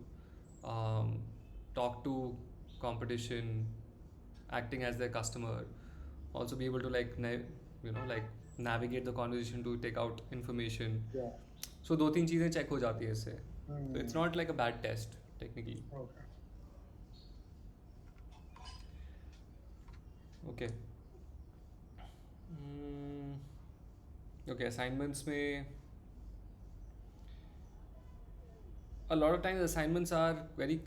S1: talk to competition, acting as their customer, also be able to like navigate the conversation to take out information.
S2: Yeah.
S1: So 2-3 चीजें check हो जाती है इससे. So it's not like a bad test technically. Okay. Okay, assignments में a lot of times assignments are very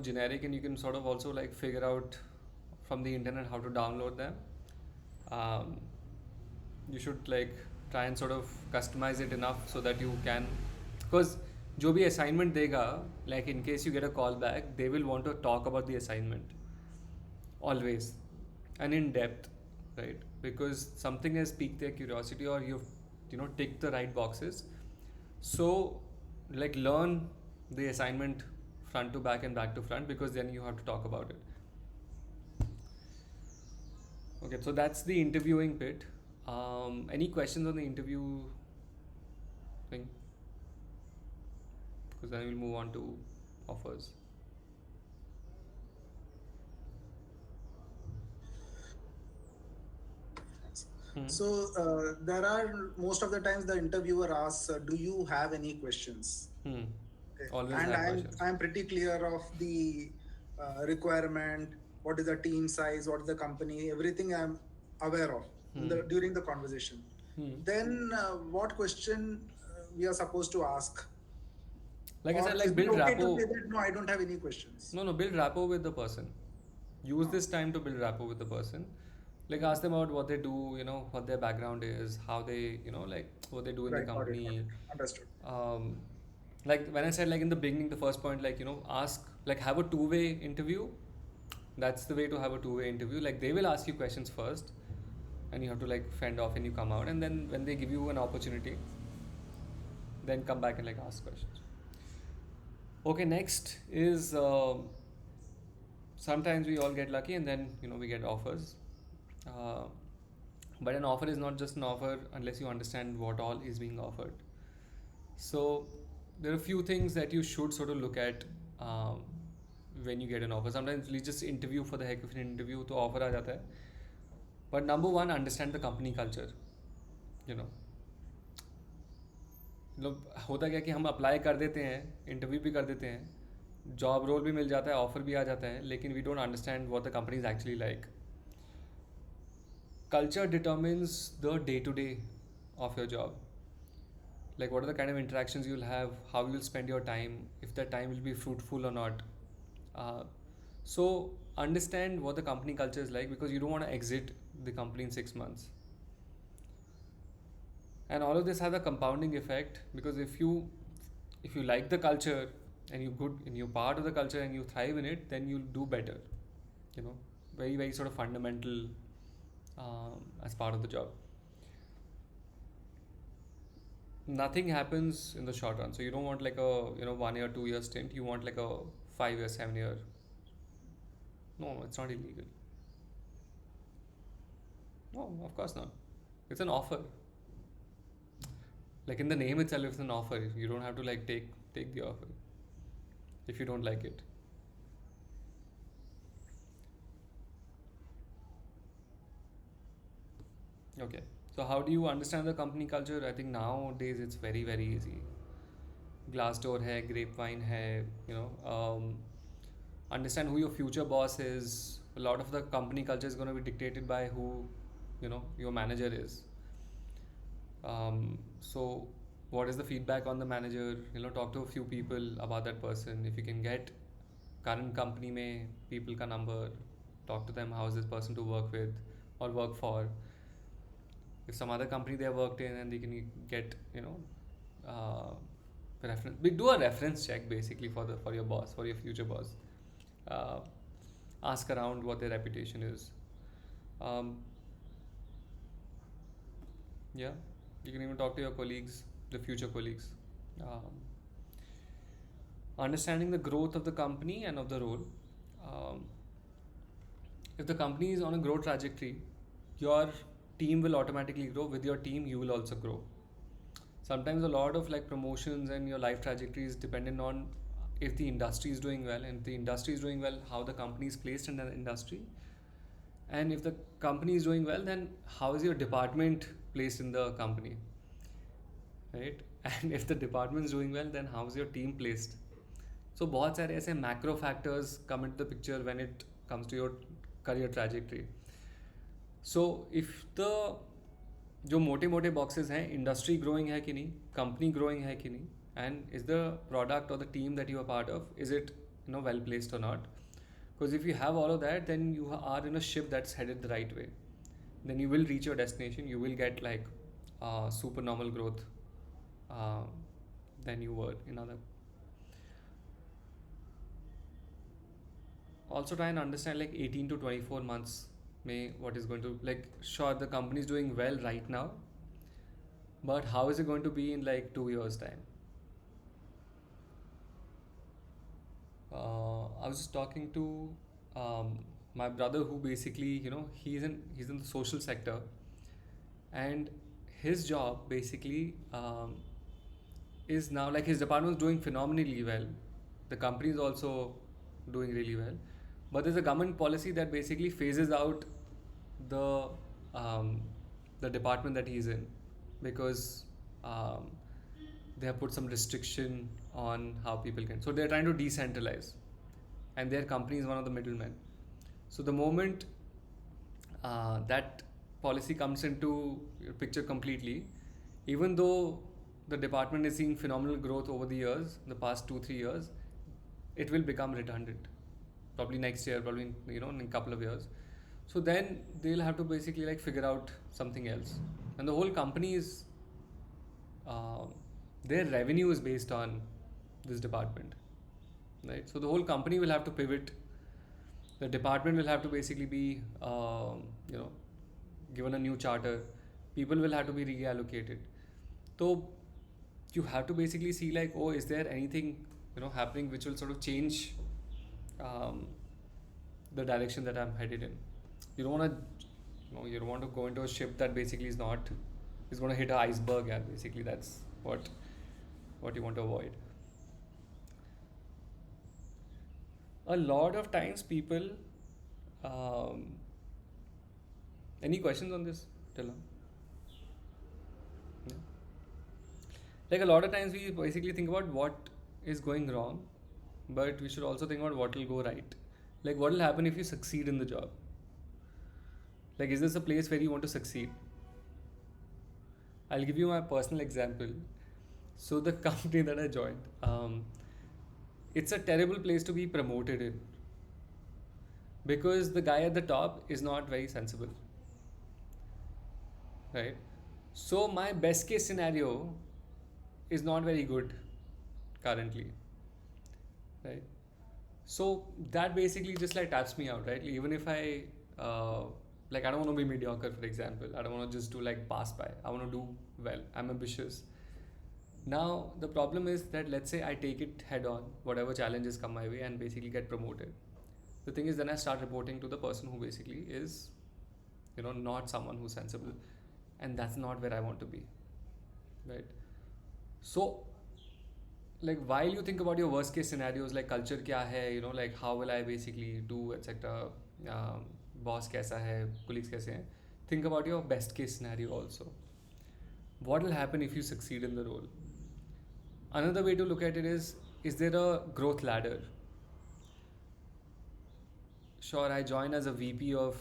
S1: generic, and you can sort of also like figure out from the internet how to download them. You should like try and sort of customize it enough so that you can, because जो भी assignment देगा, like in case you get a call back, they will want to talk about the assignment always and in depth, right? Because something has piqued their curiosity, or you've tick the right boxes. So like learn the assignment front to back and back to front, because then you have to talk about it. Okay, so that's the interviewing bit. Any questions on the interview thing? Because then we'll move on to offers.
S2: So there are, most of the times the interviewer asks, do you have any questions? Okay.
S1: Always
S2: And
S1: have questions.
S2: I'm pretty clear of the requirement, what is the team size, what is the company, everything I'm aware of during the conversation. Then what question we are supposed to ask?
S1: Like I
S2: Or
S1: said,
S2: is
S1: like
S2: it
S1: build
S2: okay
S1: rapport.
S2: to say that, no, I don't have any questions?
S1: No, build rapport with the person. Use this time to build rapport with the person. Like ask them about what they do, what their background is, how they, like what they do in the
S2: Right, got it,
S1: company.
S2: understood.
S1: Like when I said like in the beginning, the first point, like, ask, like have a two-way interview. That's the way to have a two-way interview. Like they will ask you questions first and you have to like fend off and you come out. And then when they give you an opportunity, then come back and like ask questions. Okay, next is sometimes we all get lucky and then we get offers. But an offer is not just an offer unless you understand what all is being offered. So there are a few things that you should sort of look at when you get an offer. Sometimes we just interview for the heck of an interview, तो offer आ जाता है. But number one, understand the company culture. होता क्या कि हम apply कर देते हैं, इंटरव्यू भी कर देते हैं, जॉब रोल भी मिल जाता है, ऑफर भी आ जाता है, लेकिन we don't understand what the company is actually like. Culture determines the day-to-day of your job. Like what are the kind of interactions you'll have, how you'll spend your time, if that time will be fruitful or not. So understand what the company culture is like, because you don't want to exit the company in 6 months. And all of this has a compounding effect, because if you like the culture and you're part of the culture and you thrive in it, then you'll do better. Very, very sort of fundamental as part of the job. Nothing happens in the short run, so you don't want like a 1 year, 2 year stint. You want like a 5 year, 7 year. No, it's not illegal. No, of course not. It's an offer. Like in the name itself, it's an offer. You don't have to like take the offer if you don't like it. Okay, so how do you understand the company culture? I think nowadays it's very, very easy. Glassdoor hai, Grapevine hai, understand who your future boss is. A lot of the company culture is going to be dictated by who, your manager is. So what is the feedback on the manager? Talk to a few people about that person. If you can get current company mein people ka number, talk to them, how is this person to work with or work for. If some other company they have worked in and they can get reference, we do a reference check basically for your boss, for your future boss. Ask around what their reputation is. Yeah, you can even talk to your colleagues, the future colleagues. Understanding the growth of the company and of the role. If the company is on a growth trajectory, your team will automatically grow. With your team, you will also grow. Sometimes a lot of like promotions and your life trajectory is dependent on if the industry is doing well, and if the industry is doing well, how the company is placed in the industry. And if the company is doing well, then how is your department placed in the company, right? And if the department is doing well, then how is your team placed? So बहुत सारे ऐसे macro factors come into the picture when it comes to your career trajectory. So if the जो मोटे मोटे boxes हैं, industry growing है कि नहीं, company growing है कि नहीं, and is the product or the team that you are part of, is it well placed or not? Because if you have all of that, then you are in a ship that's headed the right way. Then you will reach your destination. You will get like super normal growth than you were in other. Also try and understand like 18 to 24 months what is going to, like, sure, the company is doing well right now, But how is it going to be in like 2 years' time? I was just talking to my brother, who basically, he's in the social sector, and his job basically is now, like, his department is doing phenomenally well. The company is also doing really well, but there's a government policy that basically phases out the um, the department that he's in, because um, they have put some restriction on how people can. So they're trying to decentralize, and their company is one of the middlemen. So the moment that policy comes into your picture completely, even though the department is seeing phenomenal growth over the years, the past 2-3 years, it will become redundant. Probably next year, probably in a couple of years. So then they'll have to basically like figure out something else, and the whole company is their revenue is based on this department, right? So the whole company will have to pivot. The department will have to basically be given a new charter. People will have to be reallocated. So you have to basically see, like, oh, is there anything happening which will sort of change the direction that I'm headed in. You don't want to you don't want to go into a ship that basically is going to hit an iceberg. Yeah, basically that's what you want to avoid. A lot of times people any questions on this, Tilla? Yeah. Like, a lot of times we basically think about what is going wrong, but we should also think about what will go right. Like, what will happen if you succeed in the job? Like, is this a place where you want to succeed? I'll give you my personal example. So the company that I joined, it's a terrible place to be promoted in, because the guy at the top is not very sensible, right? So my best case scenario is not very good currently, right? So that basically just like taps me out, right? Even if I I don't want to be mediocre, for example. I don't want to just do like pass by. I want to do well. I'm ambitious. Now the problem is that, let's say I take it head on, whatever challenges come my way, and basically get promoted. The thing is, then I start reporting to the person who basically is not someone who's sensible, and that's not where I want to be, right? So, like, while you think about your worst case scenarios, like culture kya hai, like how will I basically do, etc., boss kaisa hai, colleagues kaise hain, think about your best case scenario also. What will happen if you succeed in the role? Another way to look at it is there a growth ladder? Sure, I join as a VP of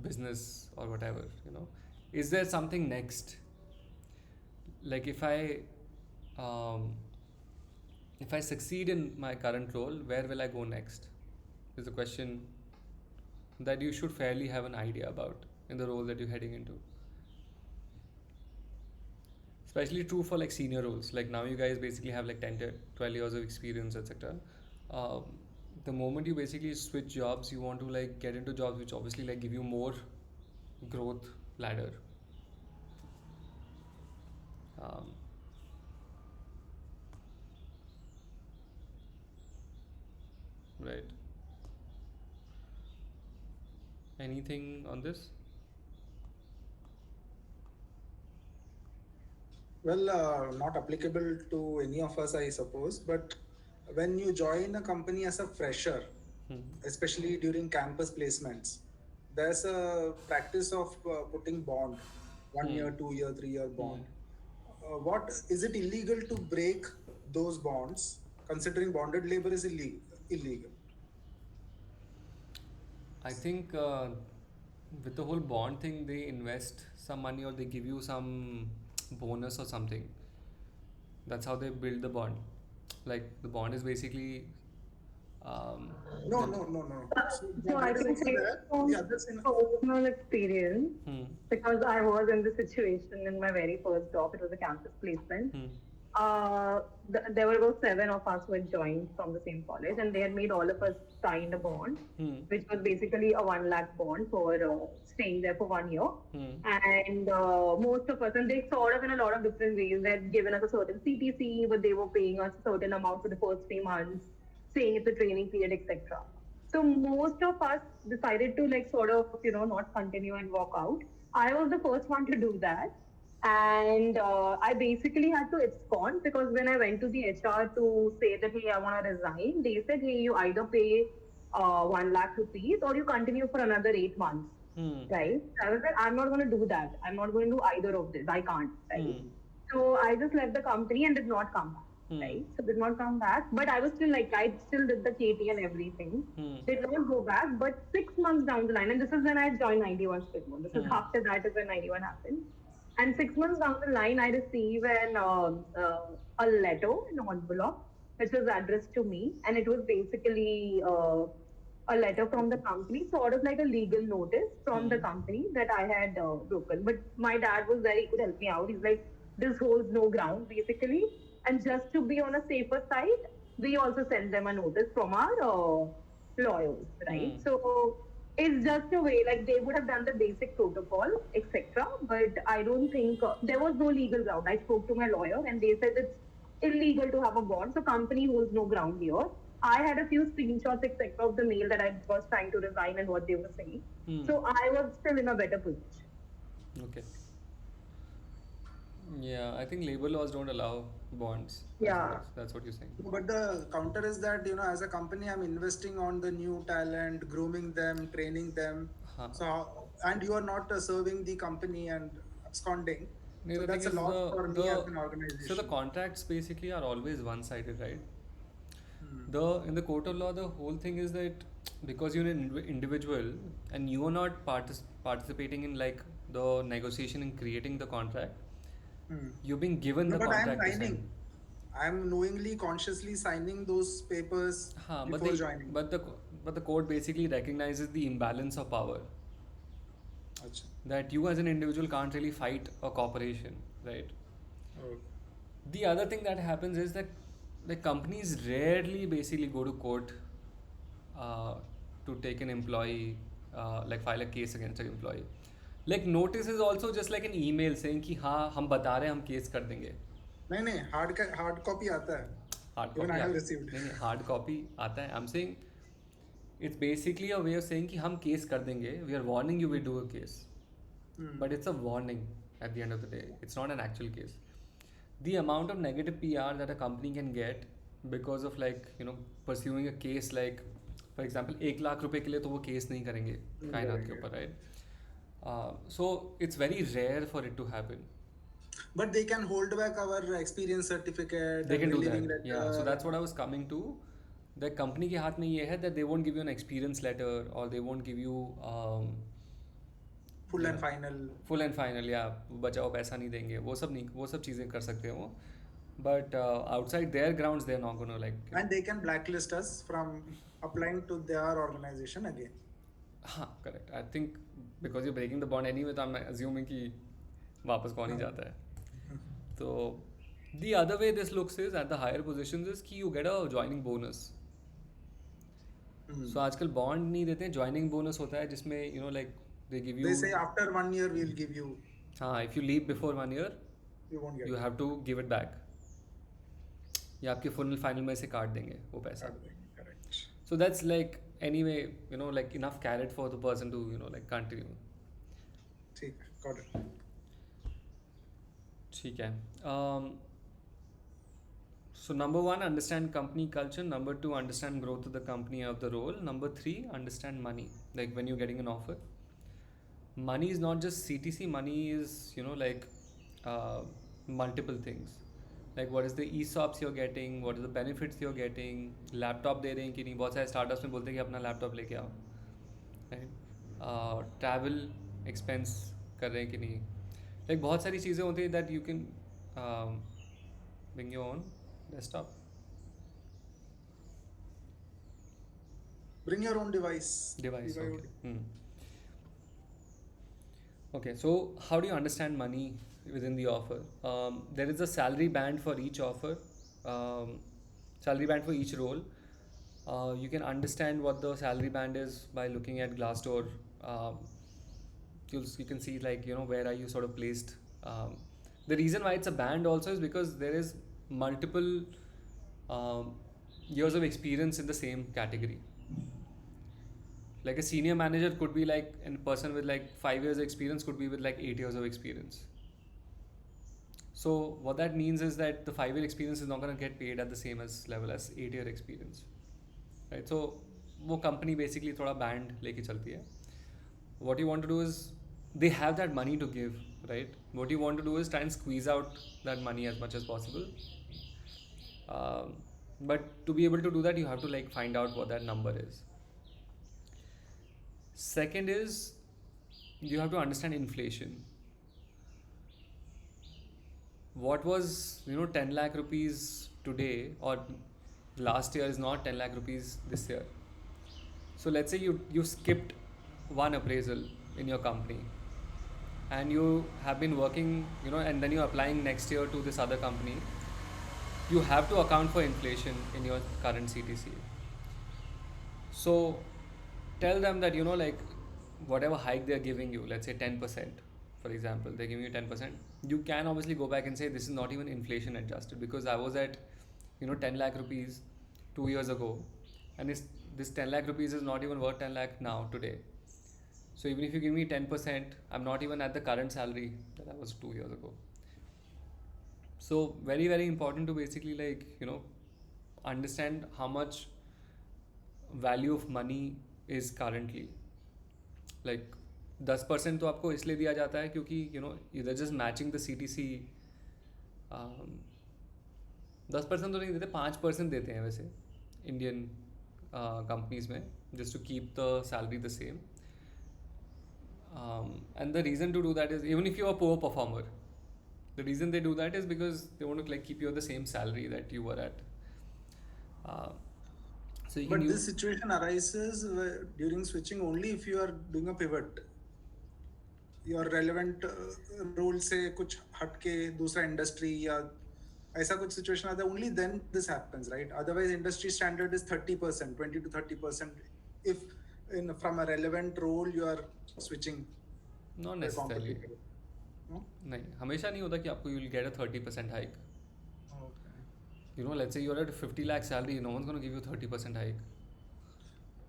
S1: business or whatever, is there something next? Like, if I succeed in my current role, where will I go next? Is a question that you should fairly have an idea about in the role that you're heading into. Especially true for like senior roles. Like, now you guys basically have like 10 to 12 years of experience, etc. The moment you basically switch jobs, you want to like get into jobs which obviously like give you more growth ladder. Right. Anything on this?
S2: Well, not applicable to any of us, I suppose. But when you join a company as a fresher, especially during campus placements, there's a practice of putting bond, 1 year, 2 year, 3 year bond. What is it illegal to break those bonds, considering bonded labor is illegal?
S1: I think with the whole bond thing, they invest some money or they give you some bonus or something. That's how they build the bond. Like, the bond is basically
S2: No.
S5: So I can say from personal experience, because I was in the situation in my very first job. It was a campus placement. there were about 7 of us who had joined from the same college, and they had made all of us sign a bond, which was basically a 1 lakh bond for staying there for 1 year. And most of us, and they sort of in a lot of different ways, they had given us a certain CTC, but they were paying us a certain amount for the first 3 months, saying it's a training period, etc. So most of us decided to like sort of, not continue and walk out. I was the first one to do that. And I basically had to abscond because when I went to the HR to say that, hey, I want to resign, they said, hey, you either pay 1 lakh rupees or you continue for another 8 months. Right? So I was like, I'm not going to do that. I'm not going to do either of this. I can't. Right? So I just left the company and did not come back. Right? So did not come back. But I was still like, I still did the KT and everything. Did not go back. But 6 months down the line, and this is when I joined 91 Stigma. This is after that is when 91 happened. And 6 months down the line, I received a letter, an envelope, which was addressed to me. And it was basically a letter from the company, sort of like a legal notice from the company that I had broken. But my dad was there, he could help me out. He's like, this holds no ground, basically. And just to be on a safer side, we also sent them a notice from our lawyers, right? So it's just a way, like they would have done the basic protocol, etc. But I don't think there was no legal ground. I spoke to my lawyer and they said it's illegal to have a bond, so company holds no ground here. I had a few screenshots, etc. of the mail that I was trying to resign and what they were saying. So I was still in a better position.
S1: Okay. Yeah, I think labor laws don't allow bonds.
S5: Yeah.
S1: That's what you're saying.
S2: But the counter is that, as a company, I'm investing on the new talent, grooming them, training them. So, and you are not serving the company and absconding. So that's a loss for me as an organization.
S1: So the contracts basically are always one-sided, right? In the court of law, the whole thing is that because you're an individual and you are not participating in like the negotiation and creating the contract, you're being given the contract to sign.
S2: I'm knowingly, consciously signing those papers before joining.
S1: But the court basically recognizes the imbalance of power.
S2: Achha.
S1: That you as an individual can't really fight a corporation, right? The other thing that happens is that the companies rarely basically go to court to take an employee, like file a case against an employee. Like notice is also just like an email saying कि हाँ हम बता रहे हैं हम case कर देंगे.
S2: नहीं hard copy आता है.
S1: Hard
S2: Even
S1: copy
S2: I have received.
S1: नहीं hard copy आता है. I'm saying it's basically a way of saying कि हम केस कर देंगे. We are warning you we do a case. But it's a warning at the end of the day. It's not an actual case. The amount of negative PR that a company can get because of like pursuing a case, like for example 1 lakh रुपए के लिए तो वो case नहीं करेंगे कायनात के ऊपर, right? So it's very rare for it to happen.
S2: But they can hold back our experience certificate.
S1: They can do that. Yeah. So that's what I was coming to. The company के हाथ में ये है that they won't give you an experience letter or they won't give you
S2: full and final.
S1: Full and final, yeah. बचाओ पैसा नहीं देंगे. वो सब चीजें कर सकते हैं वो. But outside their grounds, they're not gonna like.
S2: And they can blacklist us from applying to their organization again.
S1: Correct. I think because you're breaking the bond anyway, तो I'm assuming कि वापस कौन ही जाता है. So the other way this looks is at the higher positions is कि you get a joining bonus. So आजकल bond नहीं देते हैं, joining bonus होता है जिसमें like they give you.
S2: They say after 1 year we'll give you.
S1: If you leave before 1 year,
S2: you won't get.
S1: You have to give it back. या आपके full final में से काट देंगे वो पैसा.
S2: Correct.
S1: So that's like anyway, like enough carrot for the person to like continue.
S2: ठीक, got it.
S1: ठीक है. So number 1, understand company culture. Number 2, understand growth of the company of the role. Number 3, understand money. Like when you're getting an offer, money is not just CTC. Money is like multiple things. Like what is the ESOPs you're getting, what are the benefits you're getting, laptop दे रहे हैं कि नहीं. बहुत सारे startups में बोलते हैं कि अपना laptop लेके आओ, right? Travel expense कर रहे हैं कि नहीं. Like बहुत सारी चीज़ें होती हैं that you can bring your own desktop.
S2: Bring your own device.
S1: Okay. Okay, so how do you understand money within the offer. There is a salary band for each offer, um, salary band for each role. You can understand what the salary band is by looking at Glassdoor. Um, you can see, like, where are you sort of placed. The reason why it's a band also is because there is multiple um, years of experience in the same category. Like a senior manager could be like a person with like 5 years experience could be with like 8 years of experience. So what that means is that the 5 year experience is not going to get paid at the same as level as 8 year experience, right? So वो company basically थोड़ा band लेके चलती है. What you want to do is they have that money to give, right? What you want to do is try and squeeze out that money as much as possible. But to be able to do that, you have to like find out what that number is. Second is you have to understand inflation. What was 10 lakh rupees today or last year is not 10 lakh rupees this year. So let's say you skipped one appraisal in your company and you have been working, and then you're applying next year to this other company. You have to account for inflation in your current CTC. So tell them that, like whatever hike they're giving you, let's say 10%, for example, they're giving you 10%. You can obviously go back and say this is not even inflation adjusted because I was at 10 lakh rupees 2 years ago, and this 10 lakh rupees is not even worth 10 lakh now today. So even if you give me 10%, I'm not even at the current salary that I was 2 years ago. So very, very important to basically like understand how much value of money is currently. Like 10% तो आपको इसलिए दिया जाता है क्योंकि they're just matching the CTC. 10% तो नहीं देते, 5% देते हैं वैसे Indian companies में, just to keep the salary the same. And the reason to do that is even if you're a poor performer, the reason they do that is because they want to like keep you at the same salary that you were at. So
S2: but this situation arises during switching only if you are doing a pivot. Your relevant role से कुछ हटके दूसरा industry या ऐसा कुछ situation आता है, only then this happens, right? Otherwise industry standard is 30%, 20 to 30% if from a relevant role you are switching.
S1: Not necessarily.
S2: No?
S1: नहीं, हमेशा नहीं होता कि आपको you'll get a 30% hike.
S2: Okay.
S1: Let's say you're at a 50 lakh salary, no one's going to give you 30% hike.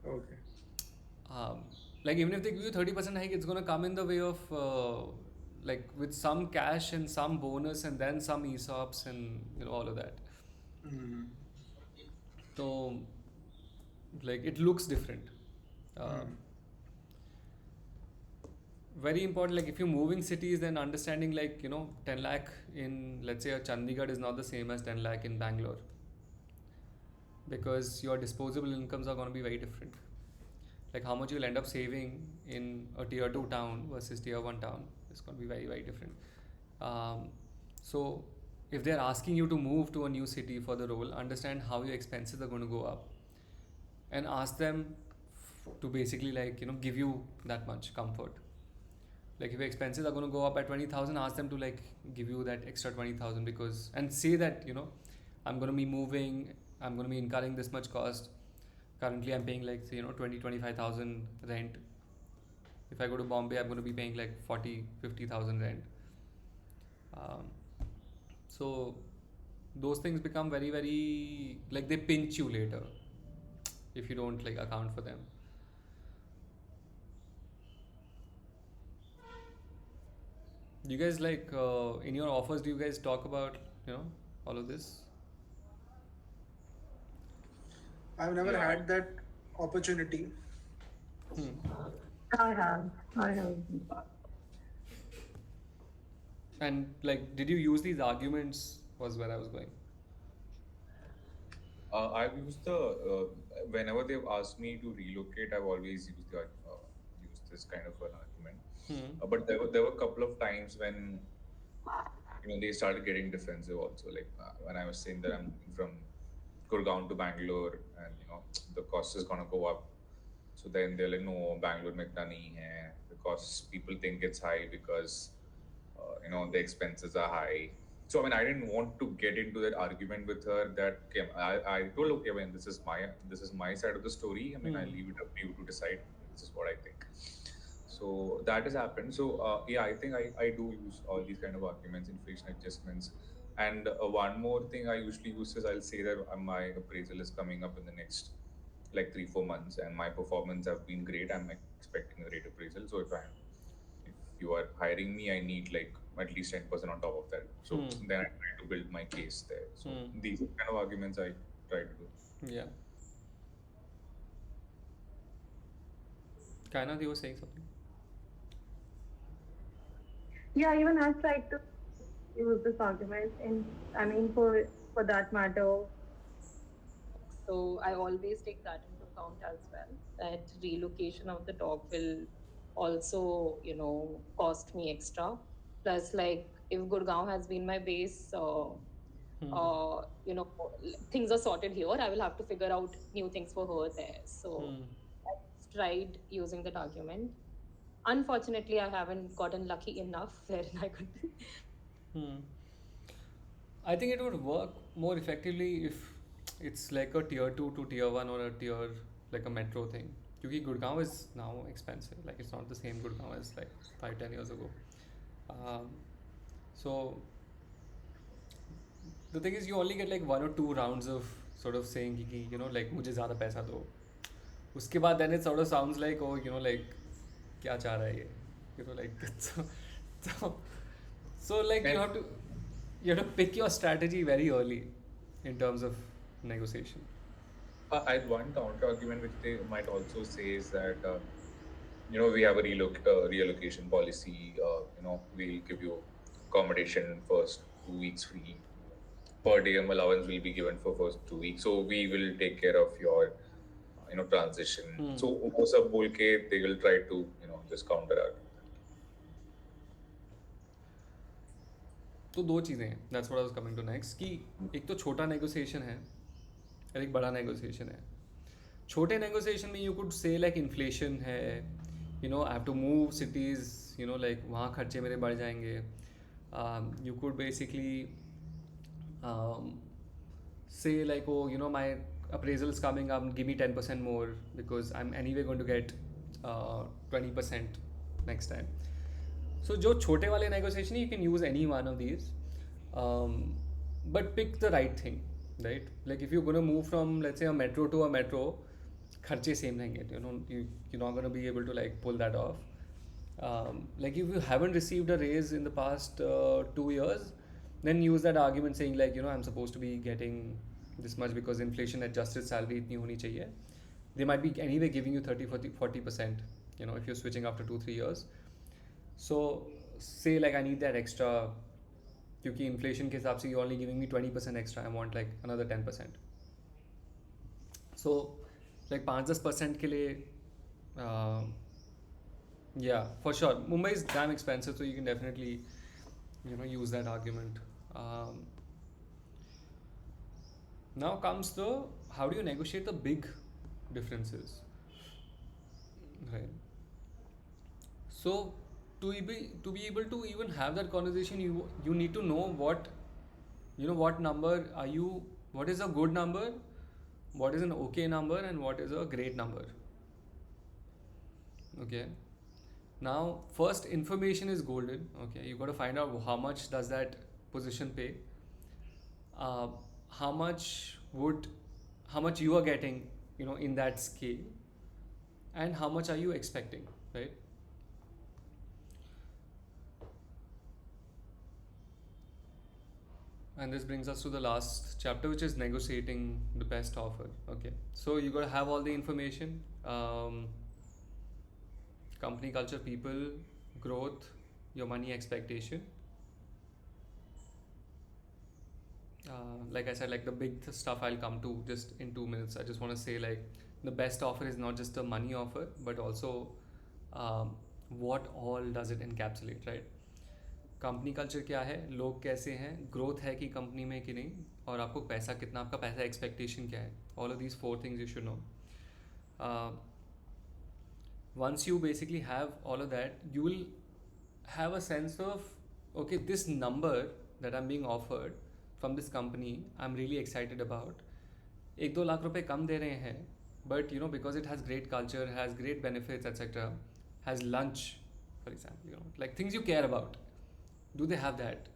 S2: Okay.
S1: Like even if they give you 30% hike, it's going to come in the way of like with some cash and some bonus and then some ESOPs and all of that.
S2: Mm.
S1: So like it looks different. Very important, like if you're moving cities, then understanding like 10 lakh in let's say a Chandigarh is not the same as 10 lakh in Bangalore, because your disposable incomes are going to be very different. Like how much you'll end up saving in a tier 2 town versus tier 1 town is going to be very, very different. So if they're asking you to move to a new city for the role, understand how your expenses are going to go up and ask them to basically like give you that much comfort. Like if your expenses are going to go up by 20,000, ask them to like give you that extra 20,000 because, and say that I'm going to be moving, I'm going to be incurring this much cost. Currently I'm paying like 20-25,000 rent. If I go to Bombay, I'm going to be paying like 40-50,000 rent. So those things become very, very like they pinch you later if you don't like account for them. Do you guys like in your offers, do you guys talk about all of this?
S2: I've never had that opportunity.
S5: I have.
S1: And like, did you use these arguments? Was where I was going.
S4: I've used the whenever they've asked me to relocate, I've always used this kind of an argument. But there were a couple of times when they started getting defensive also. Like when I was saying that I'm from Gurgaon to Bangalore, and the cost is gonna go up. So then they're like, no, Bangalore mein itna nahi hai. The costs, people think it's high because the expenses are high. So I mean, I didn't want to get into that argument with her. That okay, I told okay, when this is my side of the story. I mean, I leave it up to you to decide. This is what I think. So that has happened. So yeah, I think I do use all these kind of arguments, inflation adjustments, and one more thing I usually use is I'll say that my appraisal is coming up in the next like 3-4 months, and my performance have been great. I'm expecting a great appraisal. So if you are hiring me, I need like at least 10% on top of that. So then I try to build my case there. So these are kind of arguments I try to do.
S1: Yeah. Kainat, you were saying something?
S5: Yeah, even I've tried to use this argument, and I mean, for that matter.
S3: So I always take that into account as well. That relocation of the dog will also, cost me extra. Plus, like if Gurgaon has been my base, things are sorted here. I will have to figure out new things for her there. So I've tried using that argument. Unfortunately, I haven't gotten lucky enough wherein I could.
S1: I think it would work more effectively if it's like a tier 2 to tier 1 or a tier like a metro thing. Because Gurgaon is now expensive. Like it's not the same Gurgaon as like 5-10 years ago. So the thing is, you only get like 1 or 2 rounds of sort of saying कि like मुझे ज़्यादा पैसा दो. उसके बाद then it sort of sounds like like क्या चाह रहा है ये, like so like you have to pick your strategy very early in terms of negotiation.
S4: I had one counter argument which they might also say is that we have a reallocation policy. We'll give you accommodation first 2 weeks free. Per diem allowance will be given for first 2 weeks. So we will take care of your transition. So वो सब बोल के they will try to just counter argue.
S1: तो 2 चीज़ें हैं, that's what I was coming to next, कि एक तो छोटा negotiation है और एक बड़ा negotiation है. छोटे negotiation में you could say like inflation है, I have to move cities, like वहाँ खर्चे मेरे बढ़ जाएंगे. You could basically say like my appraisal is coming up, give me 10% more because I'm anyway going to get 20% next time. So जो छोटे वाले negotiation, you can use any one of these, but pick the right thing, right? Like if you're going to move from let's say a metro to a metro, खर्चे same रहेंगे, you're not going to be able to like pull that off. Like if you haven't received a raise in the past 2 years, then use that argument saying like I'm supposed to be getting this much because inflation adjusted salary itni honi chahiye. They might be anyway giving you 30-40% if you're switching after 2-3 years. So say like I need that extra क्योंकि inflation के हिसाब से you're only giving me 20% extra, I want like another 10%. So like 5-10% के लिए yeah, for sure. Mumbai is damn expensive, so you can definitely use that argument. Now comes the how do you negotiate the big differences, right? So to be able to even have that conversation, you need to know what number are you, what is a good number, what is an okay number, and what is a great number. Okay. Now, first, information is golden. Okay, you got to find out how much does that position pay, how much you are getting, in that scale, and how much are you expecting, right? And this brings us to the last chapter, which is negotiating the best offer. Okay, so you got to have all the information. Company culture, people, growth, your money expectation. Like I said, like the big stuff I'll come to just in 2 minutes. I just want to say like the best offer is not just a money offer, but also what all does it encapsulate, right? Company culture क्या है, लोग कैसे हैं, growth है कि company में कि नहीं, और आपको पैसा कितना, आपका पैसा एक्सपेक्टेशन क्या है. All of these 4 things you should know. Once you basically have all of that, you will have a sense of okay, this number that I'm being offered from this company, I'm really excited about. 1-2 lakh रुपए कम दे रहे हैं, but you know, because it has great culture, has great benefits, etc., has lunch, for example, you know, like things you care about. Do they have that?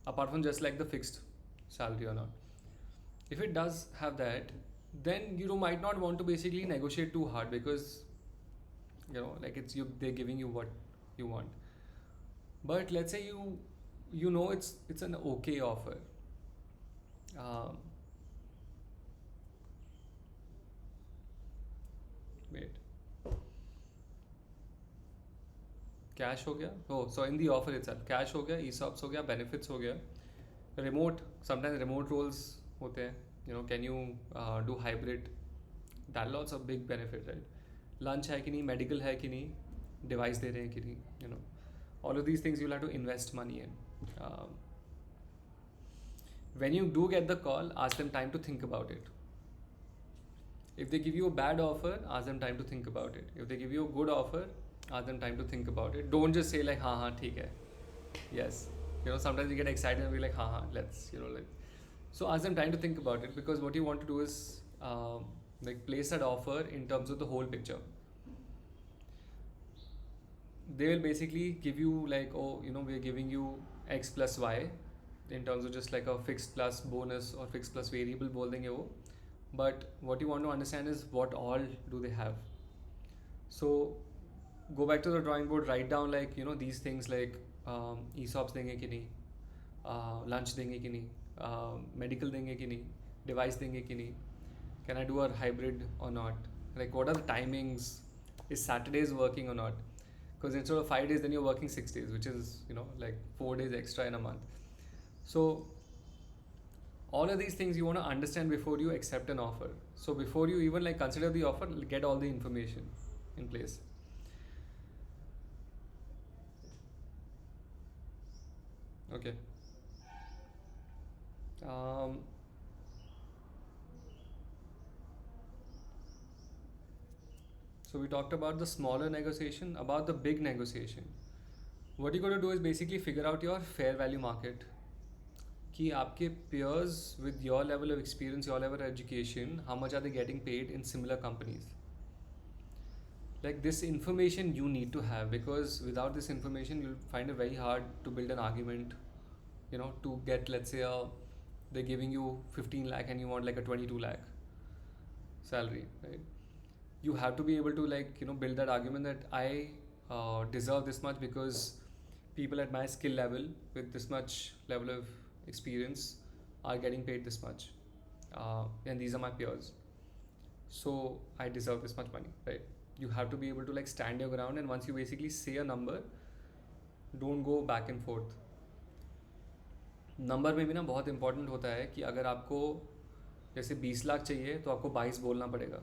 S1: Apart from just like the fixed salary or not. If it does have that, then you might not want to basically negotiate too hard, because you know, like it's you, they're giving you what you want. But let's say you know it's an okay offer. Wait, cash हो गया, oh, so in the offer itself cash हो गया, ESOPs हो गया, benefits हो गया, remote, sometimes remote roles होते हैं, you know, can you do hybrid, that lots of big benefit, right? Lunch है कि नहीं, medical है कि नहीं, device दे रहे हैं कि नहीं, you know, all of these things you'll have to invest money in. When you do get the call, ask them time to think about it. If they give you a bad offer, ask them time to think about it. If they give you a good offer, ask them time to think about it. Don't just say like, हाँ ठीक है, yes. You know, sometimes you get excited and be like, हाँ let's, you know, like. So ask them time to think about it, because what you want to do is like place that offer in terms of the whole picture. They will basically give you like, oh, you know, we're giving you X plus Y in terms of just like a fixed plus bonus or fixed plus variable बोल देंगे वो. But what you want to understand is what all do they have. So go back to the drawing board, write down like, you know, these things like ESOPs देंगे कि नहीं, lunch देंगे कि नहीं, medical देंगे कि नहीं, device देंगे कि नहीं, can I do a hybrid or not, like what are the timings, is Saturdays working or not, because instead of 5 days then you're working 6 days, which is, you know, like 4 days extra in a month. So all of these things you want to understand before you accept an offer. So before you even like consider the offer, get all the information in place. Okay. So we talked about the smaller negotiation, about the big negotiation. What you're going to do is basically figure out your fair value market. कि आपके peers with your level of experience, your level of education, how much are they getting paid in similar companies? Like this information you need to have, because without this information you'll find it very hard to build an argument, you know, to get, let's say they're giving you 15 lakh and you want like a 22 lakh salary, right? You have to be able to like, you know, build that argument that I deserve this much because people at my skill level with this much level of experience are getting paid this much, and these are my peers, so I deserve this much money, right? You have to be able to like stand your ground, and once you basically say a number, don't go back and forth. Number में भी ना बहुत important होता है कि अगर आपको जैसे 20 लाख चाहिए तो आपको 22 बोलना पड़ेगा.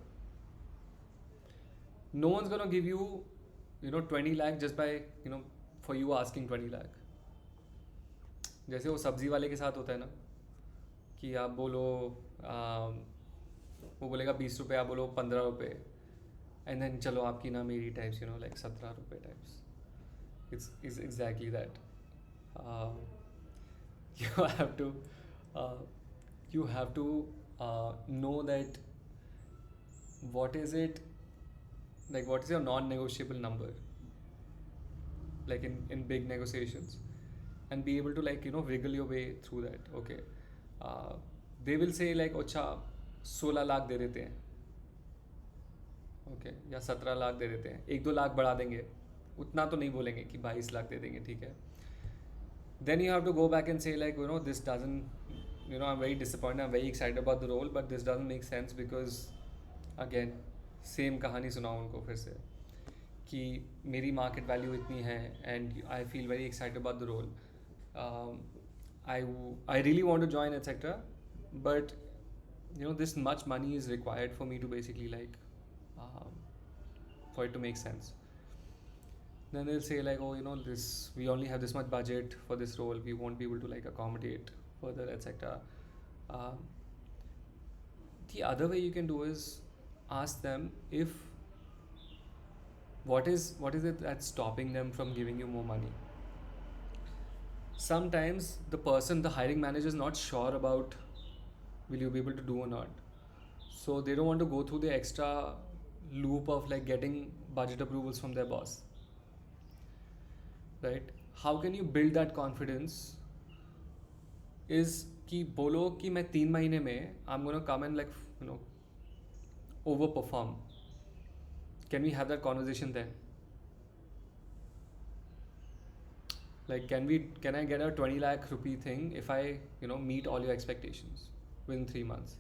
S1: No one's gonna give you, you know, 20 lakh just by, you know, for you asking 20 lakh. जैसे वो सब्जी वाले के साथ होता है ना कि आप बोलो वो बोलेगा 20 रुपये, आप बोलो 15 रुपये, एंड देन चलो आपकी ना मेरी टाइप्स, यू नो, लाइक 17 रुपये types. It's exactly that. You have to know that what is it, like what is your non-negotiable number, like in big negotiations, and be able to like, you know, wriggle your way through that. Okay, they will say like अच्छा 16 लाख दे देते हैं, okay, या 17 लाख दे देते हैं, 1-2 लाख बढ़ा देंगे, उतना तो नहीं बोलेंगे कि 22 लाख दे देंगे, ठीक है. Then you have to go back and say like, you know, this doesn't, you know, I'm very disappointed, I'm very excited about the role, but this doesn't make sense because again same कहानी सुनाओ उनको फिर से कि मेरी market value इतनी है and I feel very excited about the role, I really want to join etcetera, but you know, this much money is required for me to basically like for it to make sense. Then they'll say like, oh, you know, this, we only have this much budget for this role, we won't be able to like accommodate further, etc. The other way you can do is ask them if what is it that's stopping them from giving you more money. sometimes the hiring manager is not sure about will you be able to do or not. So they don't want to go through the extra loop of like getting budget approvals from their boss. Right? How can you build that confidence? Is कि बोलो कि मैं 3 महीने में I'm gonna come and like overperform. Can we have that conversation then? Like can I get a 20 lakh rupee thing if I meet all your expectations within 3 months?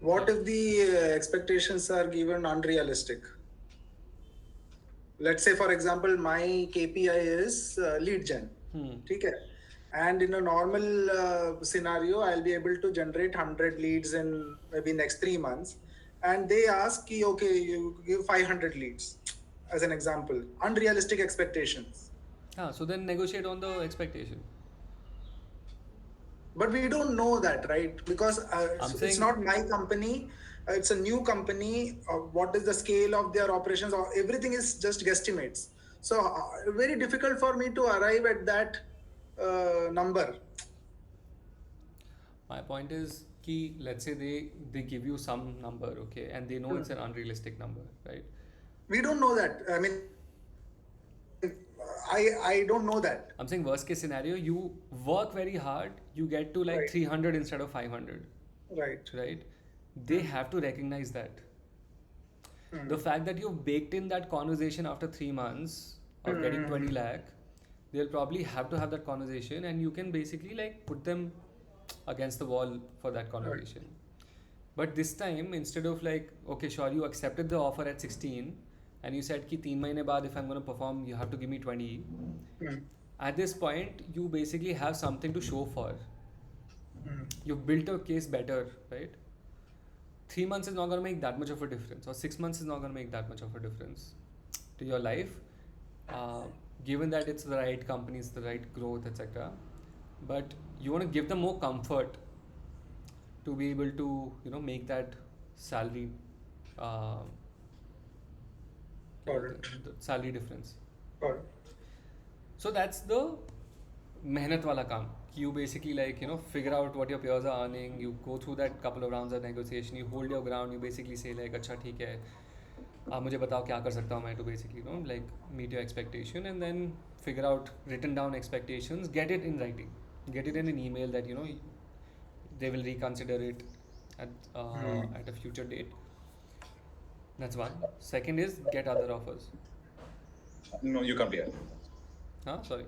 S2: What if the expectations are given unrealistic? Let's say, for example, my KPI is lead gen. Okay? And in a normal scenario, I'll be able to generate 100 leads in maybe next 3 months. And they ask, okay, you give 500 leads as an example. Unrealistic expectations.
S1: So then negotiate on the expectation.
S2: But we don't know that, right? Because it's not my company. It's a new company. What is the scale of their operations? Everything is just guesstimates. So very difficult for me to arrive at that number.
S1: My point is, let's say they give you some number, okay, and they know it's an unrealistic number, right?
S2: We don't know that. I mean, I don't know that.
S1: I'm saying worst case scenario, you work very hard, you get to like 300 instead of 500. Right? They have to recognize that. The fact that you've baked in that conversation after 3 months of getting 20 lakh, they'll probably have to have that conversation, and you can basically like put them against the wall for that conversation. But this time, instead of like, okay, sure, you accepted the offer at 16 and you said ki 3 mahine baad if I'm going to perform, you have to give me 20. At this point, you basically have something to show for. You've built a case better, right? 3 months is not going to make that much of a difference, or 6 months is not going to make that much of a difference to your life, given that it's the right companies, the right growth, etc. But you want to give them more comfort to be able to make that salary salary difference. So that's the mehnat wala kaam. You basically like figure out what your peers are earning, you go through that couple of rounds of negotiation, you hold your ground, you basically say like अच्छा ठीक है आप मुझे बताओ क्या कर सकता हूँ मैं to basically like meet your expectation, and then figure out written down expectations, get it in writing, get it in an email that they will reconsider it at a future date. That's one. Second is get other offers.
S4: No, you complete.
S1: Sorry.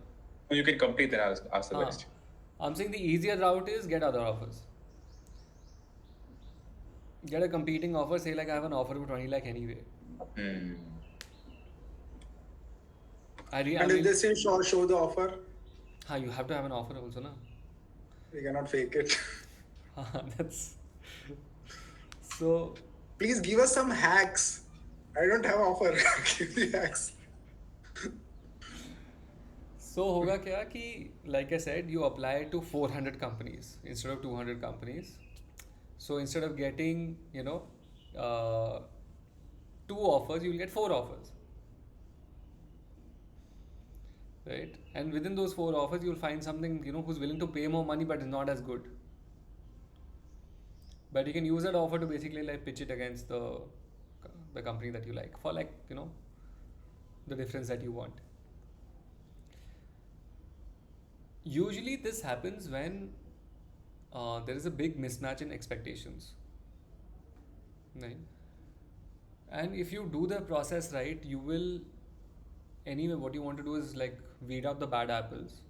S4: No, you can complete then ask the question.
S1: I'm saying the easier route is get other offers. Get a competing offer, say like I have an offer for 20 lakh anyway.
S2: And if they say show the offer?
S1: You have to have an offer also, na?
S2: We cannot fake it.
S1: That's so.
S2: Please give us some hacks. I don't have offer. Give the hacks.
S1: So होगा क्या कि like I said, you apply to 400 companies instead of 200 companies. So instead of getting 2 offers, you will get 4 offers. Right? And within those 4 offers, you will find something who's willing to pay more money but is not as good. But you can use that offer to basically like pitch it against the company that you like for like the difference that you want. Usually this happens when there is a big mismatch in expectations, right? And if you do the process right, you will anyway what you want to do is like weed out the bad apples.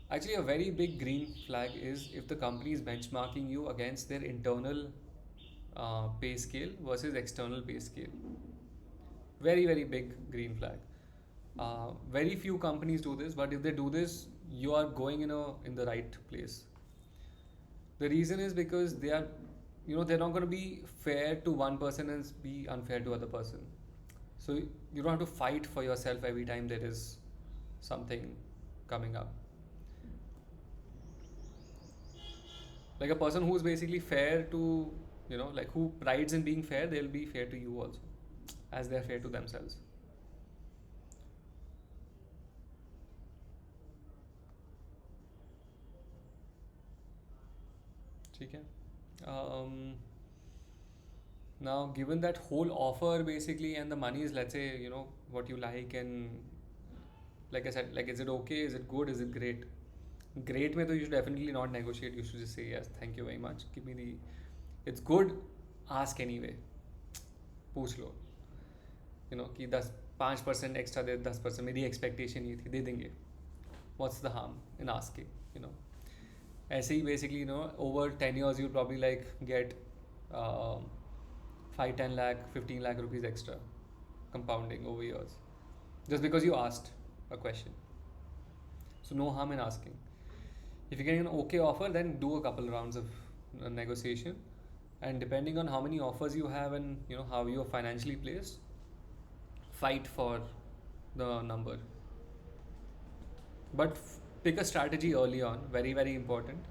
S1: Actually, a very big green flag is if the company is benchmarking you against their internal pay scale versus external pay scale. Very, very big green flag. Very few companies do this, but if they do this, you are going in the right place. The reason is because they are, they're not going to be fair to one person and be unfair to other person. So you don't have to fight for yourself every time there is something coming up. Like a person who is basically fair to, like who prides in being fair, they'll be fair to you also, as they're fair to themselves. ठीक है. Now, given that whole offer basically and the money is, let's say, what you like, and like I said, like, is it okay? Is it good? Is it great? Great mein to you should definitely not negotiate. You should just say yes, thank you very much. Give me the. It's good. Ask anyway. पूछ लो. कि 5% extra दे, 10% मेरी expectation ये थी, दे देंगे. What's the harm in asking? ऐसे ही basically, over 10 years you'll probably like get 5, 10 lakh, 15 lakh rupees extra compounding over years just because you asked a question. So no harm in asking. If you get an okay offer, then do a couple rounds of negotiation, and depending on how many offers you have and how you are financially placed, fight for the number. But pick a strategy early on, very very important,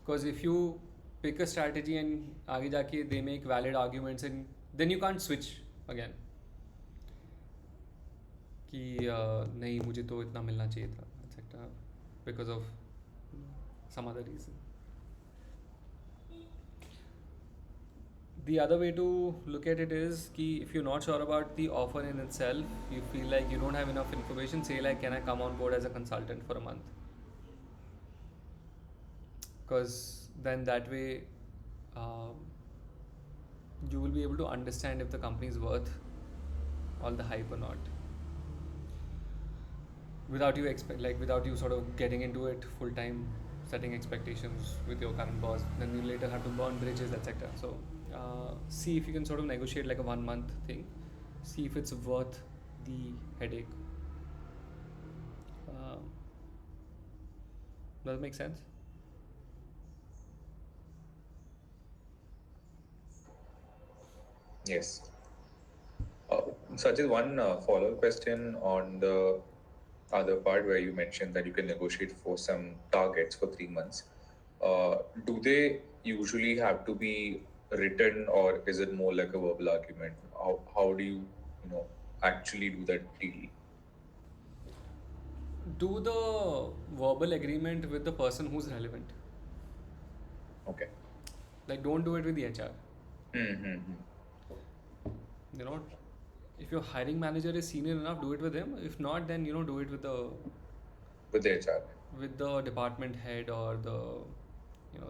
S1: because if you pick a strategy and आगे जाके they make valid arguments, and then you can't switch again कि नहीं मुझे तो इतना मिलना चाहिए था, etc. because of some other reason. The other way to look at it is कि if you're not sure about the offer in itself, you feel like you don't have enough information, say like, can I come on board as a consultant for a month? Because then that way you will be able to understand if the company is worth all the hype or not, without you sort of getting into it full time, setting expectations with your current boss. Then you later have to burn bridges, etc. So see if you can sort of negotiate like a 1 month thing, see if it's worth the headache. Does it make sense?
S4: Yes. Such as one follow-up question on the other part where you mentioned that you can negotiate for some targets for 3 months. Do they usually have to be written, or is it more like a verbal argument? How do you actually do that deal?
S1: Do the verbal agreement with the person who's relevant.
S4: Okay.
S1: Like, don't do it with the HR.
S4: Mm-hmm.
S1: If your hiring manager is senior enough, do it with him. If not, then do it with the
S4: HR,
S1: with the department head or the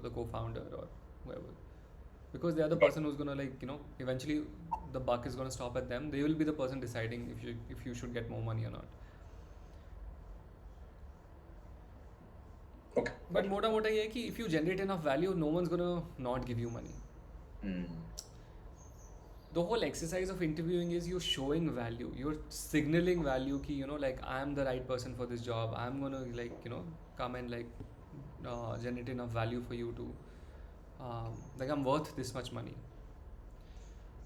S1: the co-founder or whoever, because they are the person who's gonna eventually the buck is gonna stop at them. They will be the person deciding if you should get more money or not.
S4: Okay.
S1: But mota ye hai ki if you generate enough value, no one's gonna not give you money. The whole exercise of interviewing is you're showing value, you're signaling value ki like, I am the right person for this job, I'm gonna come and generate enough value for you to I'm worth this much money.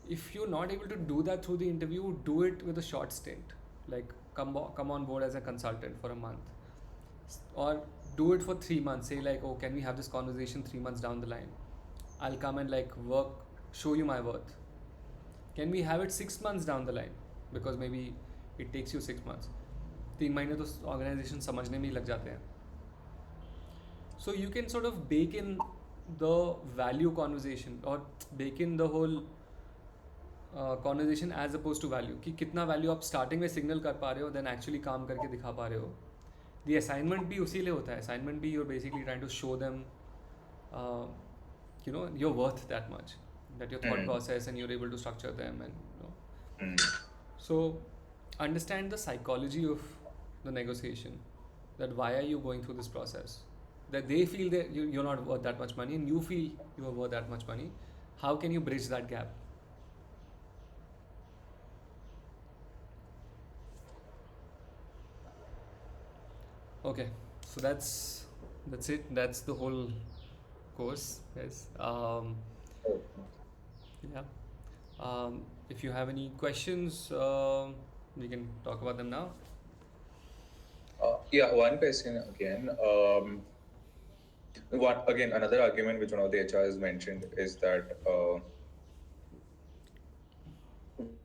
S1: If you're not able to do that through the interview, do it with a short stint, like come on board as a consultant for a month, or do it for 3 months. Say like, oh, can we have this conversation 3 months down the line? I'll come and work, show you my worth. Can we have it 6 months down the line? Because maybe it takes you 6 months. 3 महीने तो organization समझने में ही लग जाते हैं. So you can sort of bake in the value conversation, or bake in the whole conversation as opposed to value. कि कितना value आप starting में signal कर पा रहे हो, then actually काम करके दिखा पा रहे हो. The assignment भी उसी लिए होता है. Assignment भी you're basically trying to show them, you're worth that much. That your thought process, and you're able to structure them, and so understand the psychology of the negotiation, that why are you going through this process, that they feel that you're not worth that much money and you feel you are worth that much money. How can you bridge that gap? Okay, so that's it. That's the whole course, guys. Yeah. If you have any questions, we can talk about them now.
S4: Yeah, one question again. Another argument which one of the HRs mentioned is that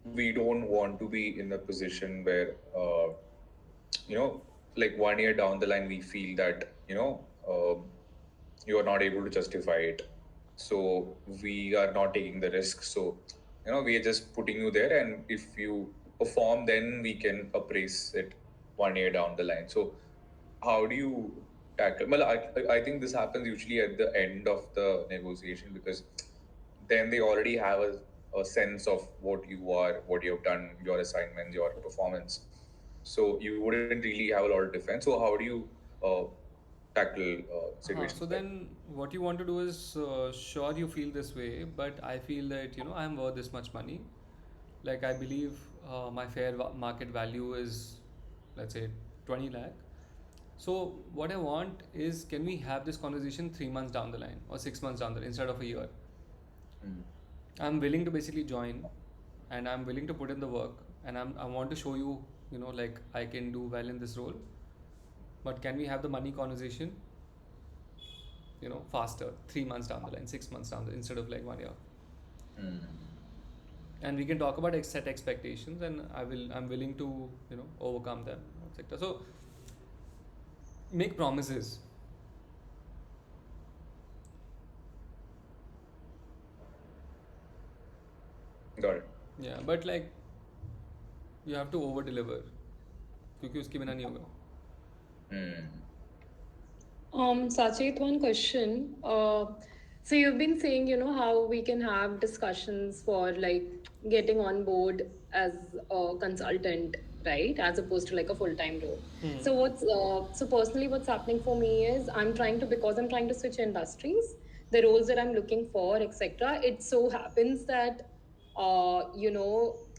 S4: we don't want to be in a position where, like 1 year down the line, we feel that, you are not able to justify it. so we are not taking the risk. So we are just putting you there, and if you perform, then we can appraise it 1 year down the line. So how do you tackle? Well, I think this happens usually at the end of the negotiation, because then they already have a sense of what you are, what you have done, your assignments, your performance. So you wouldn't really have a lot of defense. So how do you uh, tackle situations
S1: So
S4: like
S1: then what you want to do is, sure you feel this way, but I feel that, I'm worth this much money. Like I believe my market value is, let's say, 20 lakh. So what I want is, can we have this conversation 3 months down the line or 6 months down the line instead of a year?
S4: Mm.
S1: I'm willing to basically join, and I'm willing to put in the work, and I want to show you, like I can do well in this role. But can we have the money conversation, faster, 3 months down the line, 6 months down the line, instead of like 1 year?
S4: Mm.
S1: And we can talk about set expectations, and I'm willing to, overcome them, etc. So make promises.
S4: Got it.
S1: Yeah, but like you have to over deliver, क्योंकि उसके बिना नहीं होगा.
S4: Mm.
S3: Sachit, one question. So you've been saying, how we can have discussions for like getting on board as a consultant, right? As opposed to like a full-time role. So so personally what's happening for me is because I'm trying to switch industries, the roles that I'm looking for, etc. It so happens that,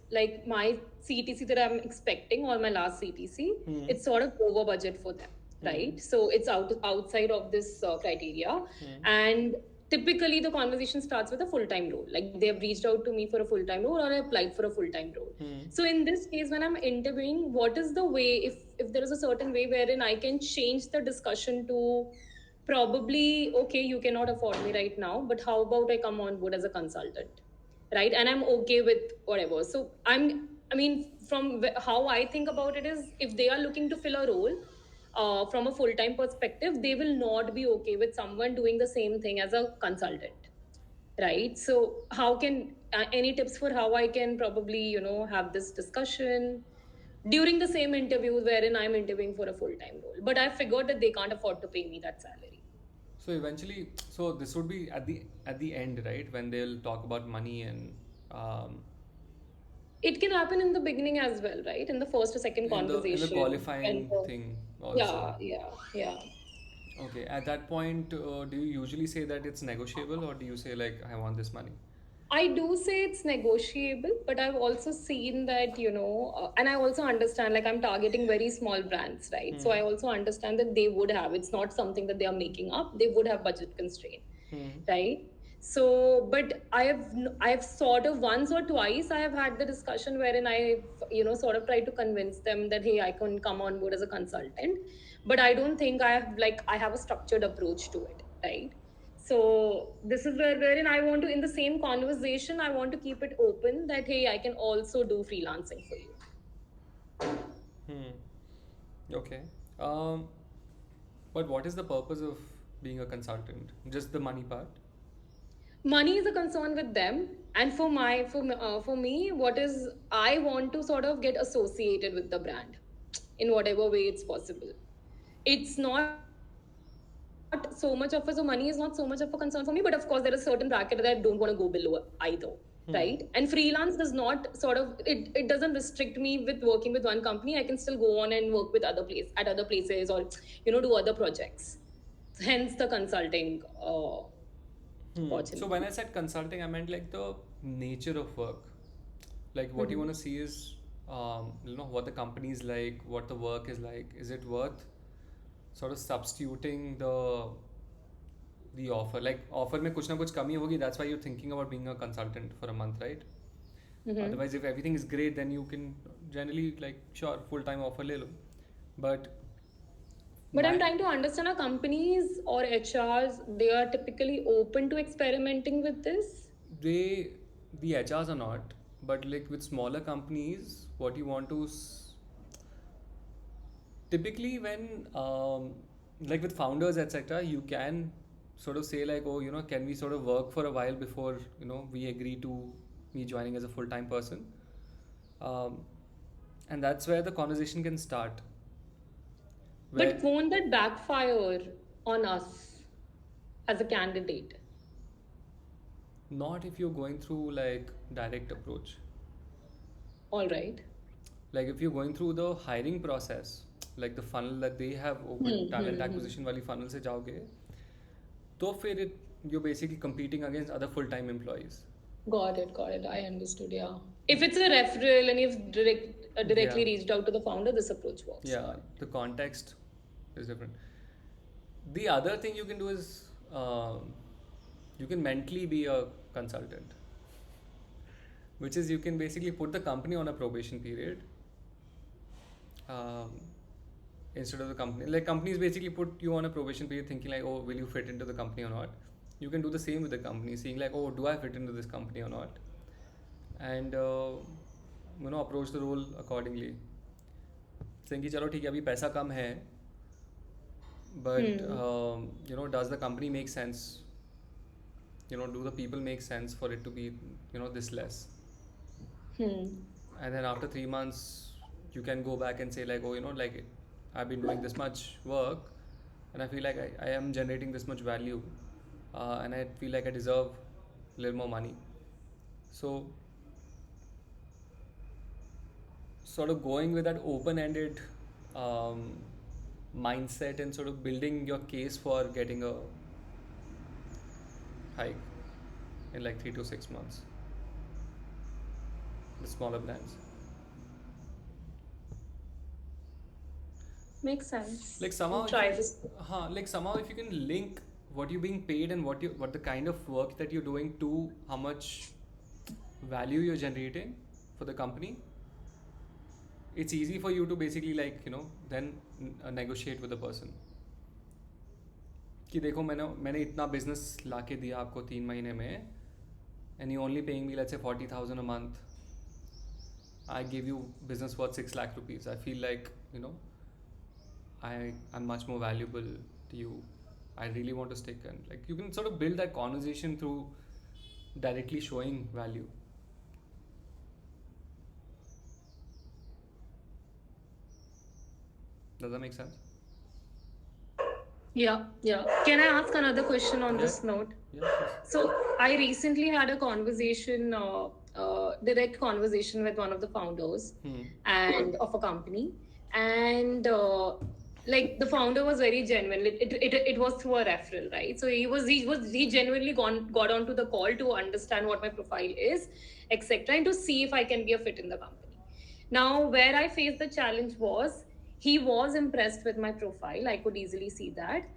S3: like my CTC that I'm expecting, or my last CTC, it's sort of over budget for them. Right, so it's outside of this criteria, and typically the conversation starts with a full-time role. Like they have reached out to me for a full-time role, or I applied for a full-time role. So in this case, when I'm interviewing, what is the way, if there is a certain way wherein I can change the discussion to probably, okay, you cannot afford me right now, but how about I come on board as a consultant, right? And I'm okay with whatever. So from how I think about it is, if they are looking to fill a role, from a full-time perspective, they will not be okay with someone doing the same thing as a consultant, right? So how can any tips for how I can probably have this discussion during the same interview wherein I'm interviewing for a full-time role, but I figured that they can't afford to pay me that salary.
S1: So eventually, so this would be at the end, right, when they'll talk about money, and
S3: it can happen in the beginning as well, right? In the first or second conversation.
S1: In the qualifying thing also.
S3: Yeah.
S1: Okay, at that point, do you usually say that it's negotiable, or do you say like, I want this money?
S3: I do say it's negotiable, but I've also seen that, and I also understand, like I'm targeting very small brands, right? So I also understand that they would have, it's not something that they are making up, they would have budget constraint, right? So, but I've sort of once or twice I have had the discussion wherein I've, sort of tried to convince them that, hey, I can come on board as a consultant, but I don't think I have a structured approach to it, right? So this is wherein I want to, in the same conversation, I want to keep it open that, hey, I can also do freelancing for you.
S1: Okay. But what is the purpose of being a consultant? Just the money part?
S3: Money is a concern with them, and for me, what is, I want to sort of get associated with the brand in whatever way it's possible. It's not so much of so money is not so much of a concern for me, but of course there is a certain bracket that I don't want to go below either, right? And freelance does not sort of, it doesn't restrict me with working with one company. I can still go on and work with other places, or do other projects, hence the consulting opportunity.
S1: So when I said consulting, I meant like the nature of work. Like what you want to see is what the company is like, what the work is like. Is it worth sort of substituting the offer? Like offer में कुछ ना कुछ कमी होगी, that's why you're thinking about being a consultant for a month, right? Otherwise, if everything is great, then you can generally like, sure, full-time offer ले लो. But
S3: I'm trying to understand, are companies or HRs, they are typically open to experimenting with this?
S1: The HRs are not, but like with smaller companies, what you want to typically when like with founders, etc., you can sort of say like, oh, can we sort of work for a while before, we agree to me joining as a full-time person. And that's where the conversation can start.
S3: But won't that backfire on us as a candidate?
S1: Not if you're going through like direct approach.
S3: All right.
S1: Like if you're going through the hiring process, like the funnel that they have open, talent acquisition wali funnel se jaoge, to fir you're basically competing against other full-time employees.
S3: Got it. I understood. Yeah. If it's a referral and you've directly reached out to the founder, this approach works.
S1: Yeah, the context is different. The other thing you can do is you can mentally be a consultant, which is you can basically put the company on a probation period instead of the company. Like companies basically put you on a probation period thinking like, oh, will you fit into the company or not? You can do the same with the company, seeing like, oh, do I fit into this company or not? And approach the role accordingly. Saying कि चलो ठीक है अभी पैसा कम है, but does the company make sense? Do the people make sense for it to be this less? And then after 3 months you can go back and say like, oh, like I've been doing this much work and I feel like I am generating this much value, and I feel like I deserve a little more money. So sort of going with that open-ended mindset and sort of building your case for getting a hike in like 3 to 6 months. The smaller brands.
S3: Makes sense.
S1: Like somehow,
S3: Try this.
S1: Like somehow if you can link what you're being paid and what the kind of work that you're doing to how much value you're generating for the company, it's easy for you to basically like then negotiate with the person कि देखो मैंने इतना business लाके दिया आपको 3 महीने में and you only paying me let's say 40,000 a month. I give you business worth 6 lakh rupees. I feel like I'm much more valuable to you. I really want to stick, and like you can sort of build that conversation through directly showing value. Does that make sense?
S3: Yeah. Can I ask another question on this note?
S1: Yeah, please.
S3: So I recently had a conversation, direct conversation with one of the founders and of a company, and like the founder was very genuine. It was through a referral, right? So he genuinely got onto the call to understand what my profile is, etc., and to see if I can be a fit in the company. Now, where I faced the challenge was he was impressed with my profile. I could easily see that.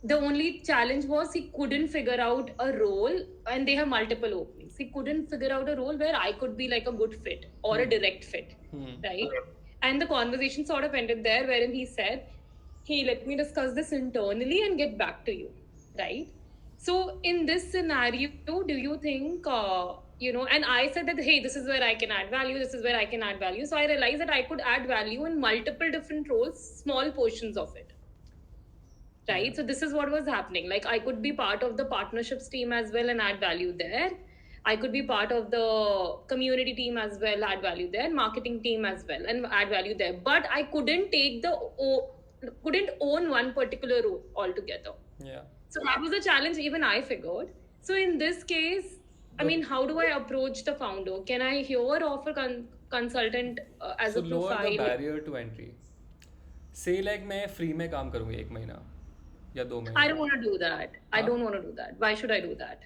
S3: The only challenge was he couldn't figure out a role, and they have multiple openings. He couldn't figure out a role where I could be like a good fit or a direct fit, right? And the conversation sort of ended there, wherein he said, hey, let me discuss this internally and get back to you, right? So in this scenario, do you think, and I said that, hey, this is where I can add value, this is where I can add value. So I realized that I could add value in multiple different roles, small portions of it, right? So this is what was happening. Like I could be part of the partnerships team as well and add value there. I could be part of the community team as well, add value there, marketing team as well, and add value there. But I couldn't couldn't own one particular role altogether.
S1: Yeah.
S3: So that was a challenge even I figured. So in this case, I mean, how do I approach the founder? Can I here offer consultant as a profile?
S1: So lower the barrier to entry. Say like मैं free में काम करूँगी 1 महीना या 2 महीना.
S3: I don't want to do that. I don't want to do that. Why should I do that?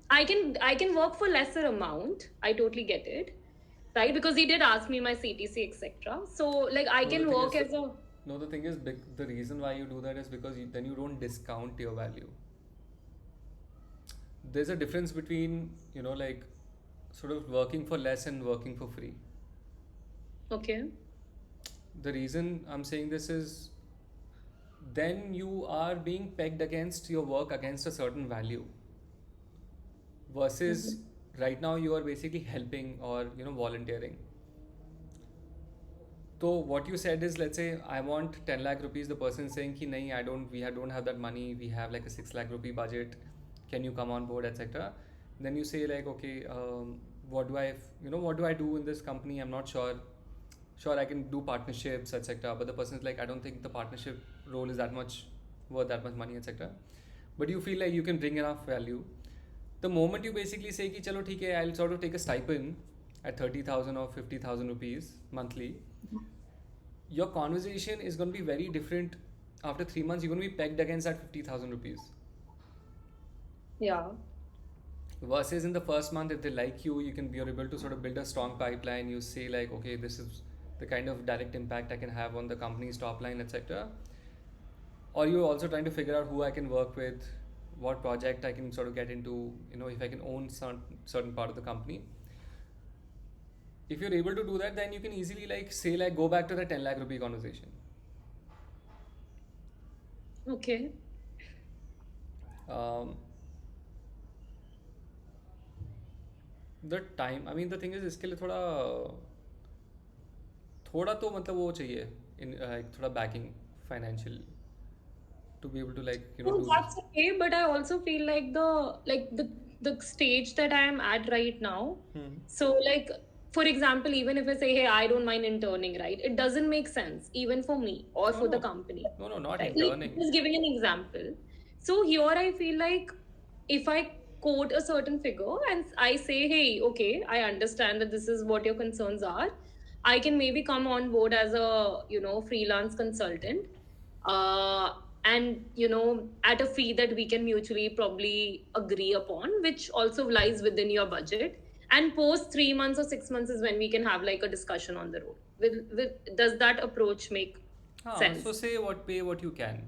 S3: I can work for lesser amount. I totally get it, right? Because he did ask me my CTC, etc. So like I can work as a.
S1: No, the thing is, the reason why you do that is because then you don't discount your value. There's a difference between like sort of working for less and working for free.
S3: Okay.
S1: The reason I'm saying this is then you are being pegged against your work against a certain value versus right now you are basically helping or volunteering. So what you said is, let's say I want 10 lakh rupees, the person is saying ki nahi, we don't have that money, we have like a 6 lakh rupee budget, can you come on board, etc. Then you say like, okay, what do I do in this company, I'm not sure I can do partnerships, etc. But the person is like, I don't think the partnership role is that much worth that much money, etc. But you feel like you can bring enough value. The moment you basically say ki chalo theek hai, I'll sort of take a stipend at 30,000 or 50,000 rupees monthly, your conversation is going to be very different. After 3 months, you're going to be pegged against that 50,000 rupees.
S3: Yeah.
S1: Versus in the first month, if they like you, you're able to sort of build a strong pipeline. You say like, okay, this is the kind of direct impact I can have on the company's top line, etc. Or you're also trying to figure out who I can work with, what project I can sort of get into, if I can own certain part of the company. If you're able to do that, then you can easily go back to the 10 lakh rupee conversation.
S3: Okay.
S1: The time, I mean, the thing is, इसके लिए थोड़ा तो मतलब वो चाहिए थोड़ा backing financial to be able to
S3: No,
S1: do
S3: that's okay, but I also feel like the stage that I am at right now. So for example, even if I say, hey, I don't mind interning, right? It doesn't make sense even for me or for the company.
S1: No, not
S3: right?
S1: interning.
S3: Just giving an example. So here I feel like if I quote a certain figure and I say, hey, okay, I understand that this is what your concerns are. I can maybe come on board as a freelance consultant. And at a fee that we can mutually probably agree upon, which also lies within your budget. And post 3 months or 6 months is when we can have like a discussion on the road. Does that approach make sense?
S1: So say pay what you can.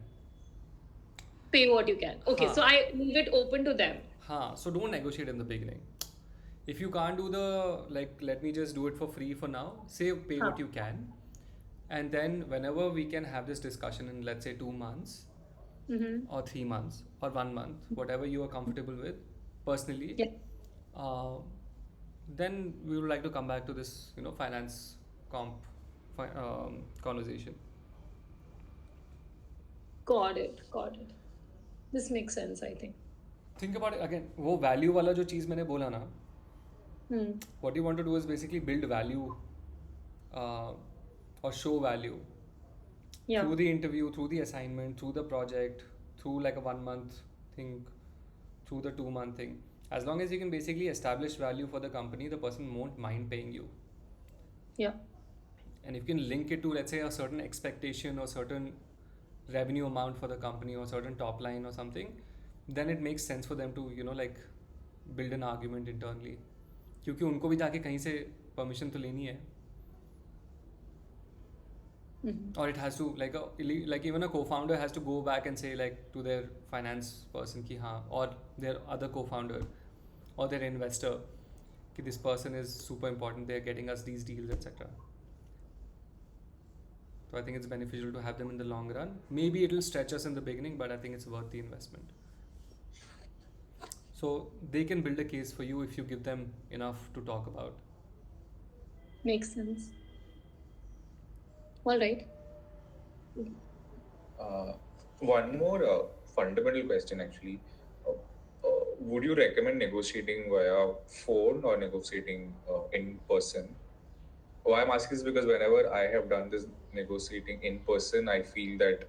S3: Pay what you can. Okay, so I leave it open to them.
S1: So don't negotiate in the beginning. If you can't do let me just do it for free for now, say pay what you can. And then whenever we can have this discussion in, let's say, 2 months or 3 months or 1 month, whatever you are comfortable with personally, then we would like to come back to this, finance conversation.
S3: Got it. This makes sense, I think.
S1: Think about it again. वो value वाला जो चीज़ मैंने बोला ना, what you want to do is basically build value or show value through the interview, through the assignment, through the project, through like a 1 month thing, through the 2 month thing. As long as you can basically establish value for the company, the person won't mind paying you.
S3: Yeah.
S1: And if you can link it to, let's say, a certain expectation or certain revenue amount for the company or certain top line or something, then it makes sense for them to build an argument internally. क्योंकि उनको भी जाके कहीं से permission तो लेनी है. Or it has to like even a co-founder has to go back and say to their finance person ki haan, or their other co-founder or their investor ki this person is super important, they're getting us these deals, etc. So I think it's beneficial to have them in the long run. Maybe it'll stretch us in the beginning, but I think it's worth the investment. So they can build a case for you if you give them enough to talk about.
S3: Makes sense. All right.
S4: One more fundamental question, actually. Would you recommend negotiating via phone or negotiating in person? Why I'm asking is because whenever I have done this negotiating in person, I feel that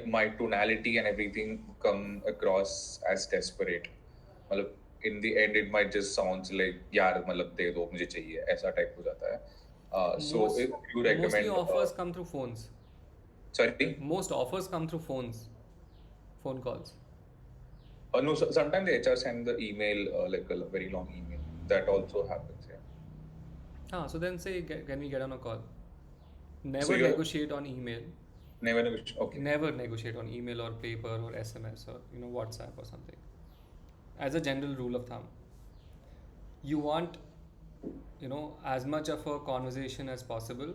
S4: my tonality and everything come across as desperate. In the end, it might just sound like यार दे दो मुझे चाहिए ऐसा type हो जाता है. So if you recommend,
S1: mostly offers come through phones.
S4: Sorry?
S1: Most offers come through phones. Phone calls.
S4: No, sometimes the HR send the email, like a very long email. That also happens, yeah.
S1: So then say, can we get on a call? Never negotiate on email.
S4: Never negotiate, okay.
S1: Never negotiate on email or paper or SMS or WhatsApp or something. As a general rule of thumb. You want as much of a conversation as possible.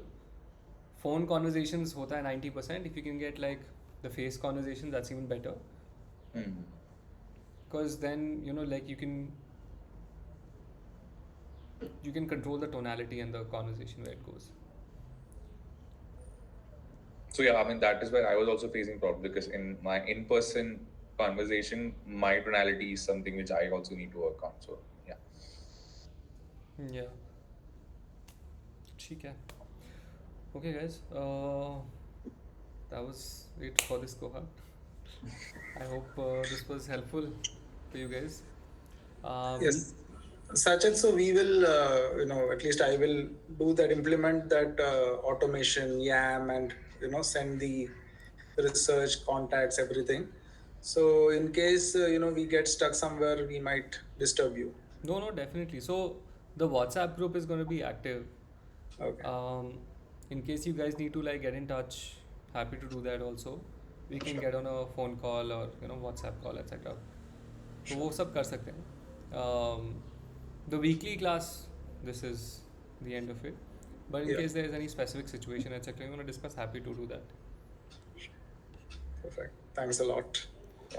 S1: Phone conversations hota hai 90%. If you can get the face conversation, that's even better. Because then you can control the tonality and the conversation where it goes.
S4: So yeah, I mean that is where I was also facing problem, because in my in-person conversation, my tonality is something which I also need to work on. So yeah.
S1: Yeah. ठीक है. Okay, guys. That was it for this cohort. I hope this was helpful for you guys.
S2: Yes, Sachin. So we will, at least I will do that, implement that automation, YAM, and send the research contacts, everything. So in case we get stuck somewhere, we might disturb you.
S1: No, definitely. So the WhatsApp group is going to be active.
S2: Okay.
S1: In case you guys need to like get in touch, happy to do that also. We can get on a phone call or WhatsApp call, etc. तो वो सब कर सकते हैं. The weekly class, this is the end of it. But in case there is any specific situation, etc., you want to discuss, happy to do that.
S2: Perfect. Thanks a lot.